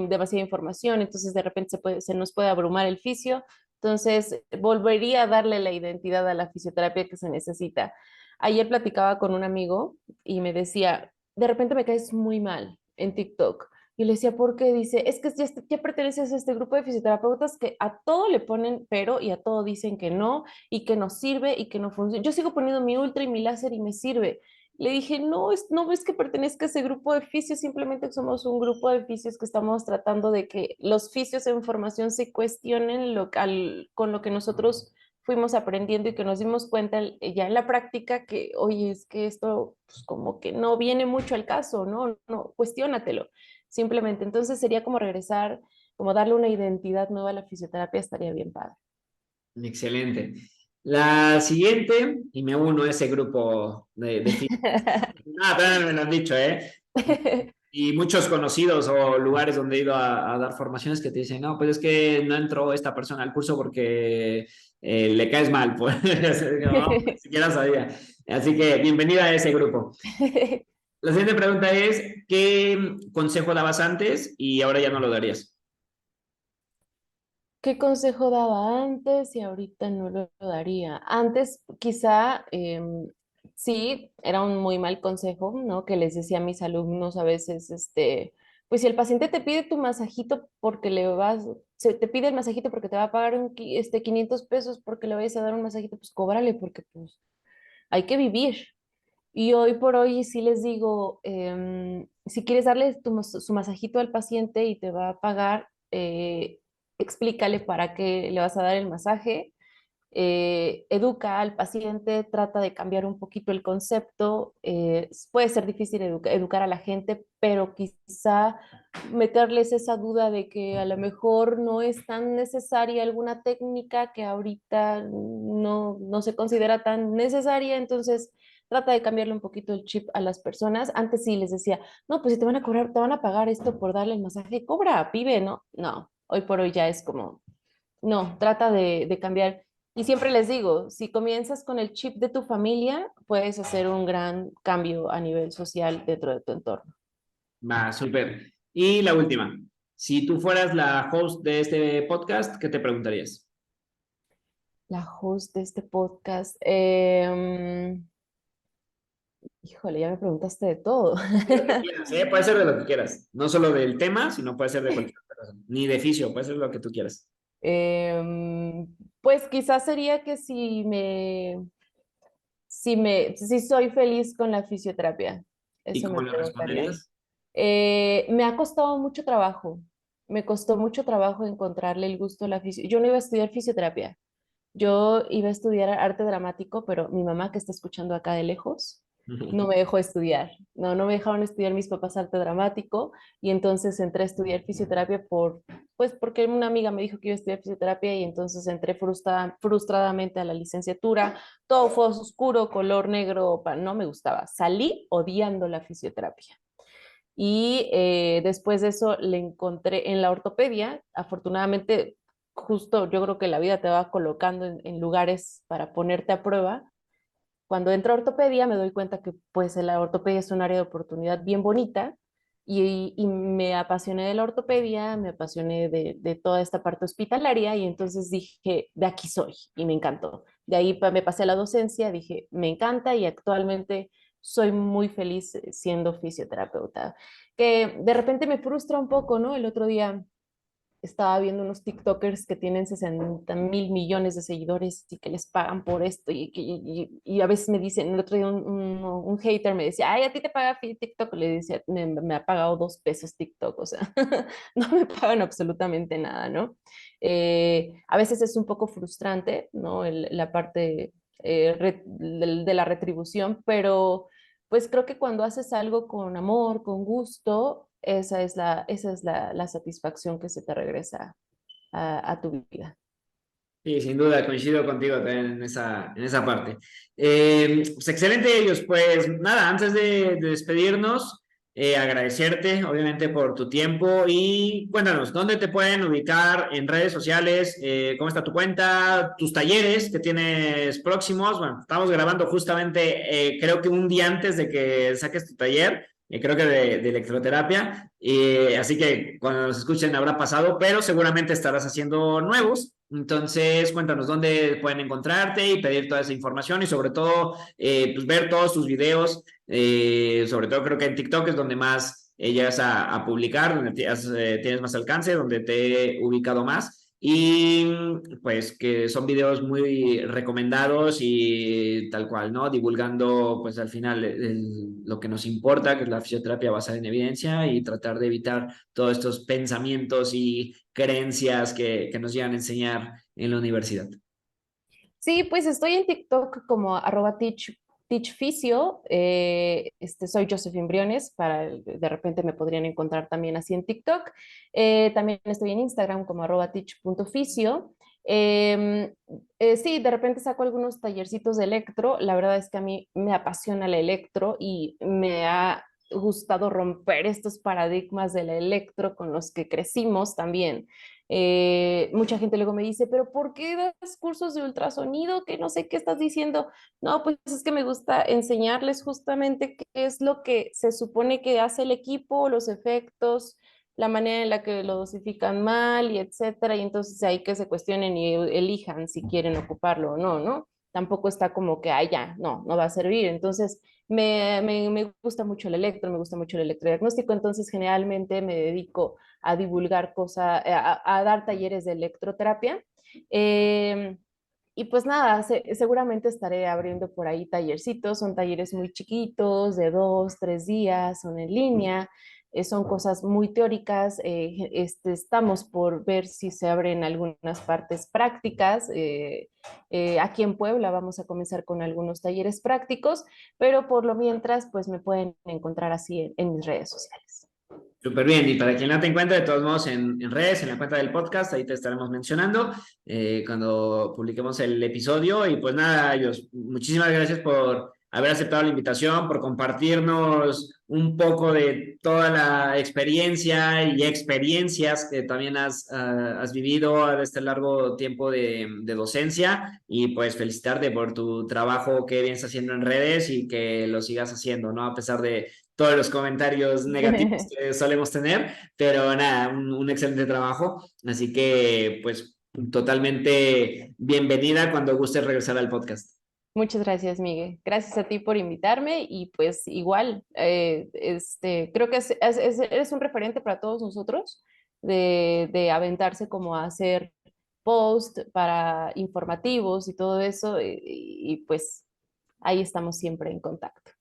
demasiada información, entonces de repente se nos puede abrumar el fisio, entonces volvería a darle la identidad a la fisioterapia que se necesita. Ayer platicaba con un amigo y me decía, de repente me caes muy mal. en TikTok. Y le decía, ¿por qué? Dice, es que ya perteneces a este grupo de fisioterapeutas que a todo le ponen pero y a todo dicen que no y que no sirve y que no funciona. Yo sigo poniendo mi ultra y mi láser y me sirve. Le dije, no, no ves que pertenezca a ese grupo de fisios, simplemente somos un grupo de fisios que estamos tratando de que los fisios en formación se cuestionen con lo que nosotros fuimos aprendiendo y que nos dimos cuenta ya en la práctica que, oye, es que esto pues, como que no viene mucho al caso, ¿no? No, cuestiónatelo, simplemente. Entonces sería como regresar, como darle una identidad nueva a la fisioterapia, estaría bien padre. Excelente. La siguiente, y me uno a ese grupo de. Ah, también me lo han dicho, ¿eh? Y muchos conocidos o lugares donde he ido a dar formaciones que te dicen, no, pues es que no entró esta persona al curso porque le caes mal, pues no, ni siquiera sabía. Así que bienvenida a ese grupo. La siguiente pregunta es, ¿qué consejo dabas antes y ahora ya no lo darías? ¿Qué consejo daba antes y ahorita no lo daría? Antes quizá sí, era un muy mal consejo, ¿no? Que les decía a mis alumnos a veces, pues si el paciente te pide tu masajito porque te pide el masajito porque te va a pagar 500 pesos porque le vayas a dar un masajito, pues cóbrale porque pues hay que vivir. Y hoy por hoy sí les digo, si quieres darle su masajito al paciente y te va a pagar, explícale para qué le vas a dar el masaje, educa al paciente, trata de cambiar un poquito el concepto. Puede ser difícil educar a la gente, pero quizá meterles esa duda de que a lo mejor no es tan necesaria alguna técnica que ahorita no se considera tan necesaria, entonces trata de cambiarle un poquito el chip a las personas. Antes sí les decía, no, pues si te van a cobrar, te van a pagar esto por darle el masaje, cobra, pibe, ¿no? No, hoy por hoy ya es como, no, trata de cambiar. Y siempre les digo, si comienzas con el chip de tu familia, puedes hacer un gran cambio a nivel social dentro de tu entorno. Va, súper. Y la última, si tú fueras la host de este podcast, ¿qué te preguntarías? La host de este podcast, híjole, ya me preguntaste de todo. De lo que quieras, ¿eh? Puede ser de lo que quieras. No solo del tema, sino puede ser de cualquier otra cosa. Ni de fisio, puede ser lo que tú quieras. Pues quizás sería que si soy feliz con la fisioterapia, ¿Y eso me cómo le preguntaría. responderías? Me ha costado mucho trabajo, me costó mucho trabajo encontrarle el gusto a la fisioterapia. Yo no iba a estudiar fisioterapia, yo iba a estudiar arte dramático, pero mi mamá que está escuchando acá de lejos no me dejó estudiar. No me dejaron estudiar mis papás arte dramático y entonces entré a estudiar fisioterapia pues porque una amiga me dijo que iba a estudiar fisioterapia y entonces entré frustradamente a la licenciatura. Todo fue oscuro, color negro, no me gustaba. Salí odiando la fisioterapia. Y después de eso le encontré en la ortopedia. Afortunadamente, justo yo creo que la vida te va colocando en lugares para ponerte a prueba. Cuando entro a ortopedia me doy cuenta que pues la ortopedia es un área de oportunidad bien bonita y me apasioné de la ortopedia, me apasioné de toda esta parte hospitalaria y entonces dije, de aquí soy y me encantó. De ahí me pasé a la docencia, dije, me encanta y actualmente soy muy feliz siendo fisioterapeuta. Que de repente me frustra un poco, ¿no? El otro día estaba viendo unos TikTokers que tienen 60.000 millones de seguidores y que les pagan por esto y a veces me dicen, el otro día un hater me decía, ay, a ti te paga TikTok, le decía, me ha pagado 2 pesos TikTok, o sea, no me pagan absolutamente nada, ¿no? A veces es un poco frustrante, ¿no? La parte de la retribución, pero pues creo que cuando haces algo con amor, con gusto, esa es la satisfacción que se te regresa a tu vida. Sí, sin duda, coincido contigo también en esa parte. Pues excelente, ellos. Pues nada, antes de despedirnos, agradecerte, obviamente, por tu tiempo y cuéntanos, ¿dónde te pueden ubicar en redes sociales? ¿Cómo está tu cuenta? ¿Tus talleres que tienes próximos? Bueno, estamos grabando justamente, creo que un día antes de que saques tu taller. Creo que de electroterapia, así que cuando nos escuchen habrá pasado, pero seguramente estarás haciendo nuevos. Entonces, cuéntanos dónde pueden encontrarte y pedir toda esa información y sobre todo, pues ver todos tus videos. Sobre todo creo que en TikTok es donde más llegas a publicar, donde tienes más alcance, donde te he ubicado más. Y pues que son videos muy recomendados y tal cual, ¿no? Divulgando pues al final lo que nos importa, que es la fisioterapia basada en evidencia y tratar de evitar todos estos pensamientos y creencias que nos llegan a enseñar en la universidad. Sí, pues estoy en TikTok como @teachfisio. Soy Josephine Briones, de repente me podrían encontrar también así en TikTok. También estoy en Instagram como @teach.fisio. Sí, de repente saco algunos tallercitos de electro. La verdad es que a mí me apasiona el electro y me ha gustado romper estos paradigmas del electro con los que crecimos también. Mucha gente luego me dice, pero ¿por qué das cursos de ultrasonido? Que no sé qué estás diciendo. No, pues es que me gusta enseñarles justamente qué es lo que se supone que hace el equipo, los efectos, la manera en la que lo dosifican mal y etcétera. Y entonces hay que se cuestionen y elijan si quieren ocuparlo o no, ¿no? Tampoco está como que, ay, ya, no, no va a servir. Entonces, me gusta mucho el electro, me gusta mucho el electrodiagnóstico, entonces generalmente me dedico a divulgar cosas, a dar talleres de electroterapia. Eh, y pues nada, seguramente estaré abriendo por ahí tallercitos, son talleres muy chiquitos, de 2, 3 días, son en línea, son cosas muy teóricas, estamos por ver si se abren algunas partes prácticas. Aquí en Puebla vamos a comenzar con algunos talleres prácticos, pero por lo mientras pues me pueden encontrar así en mis redes sociales. Súper bien, y para quien no te encuentre, de todos modos, en redes, en la cuenta del podcast, ahí te estaremos mencionando cuando publiquemos el episodio. Y pues nada, ellos, muchísimas gracias por haber aceptado la invitación, por compartirnos un poco de toda la experiencia y experiencias que también has vivido a este largo tiempo de docencia. Y pues felicitarte por tu trabajo que vienes haciendo en redes y que lo sigas haciendo, ¿no? A pesar de todos los comentarios negativos que solemos tener, pero nada, un excelente trabajo. Así que, pues, totalmente bienvenida cuando gustes regresar al podcast. Muchas gracias, Miguel. Gracias a ti por invitarme y pues igual, creo que eres un referente para todos nosotros de aventarse como a hacer post para informativos y todo eso y pues ahí estamos siempre en contacto.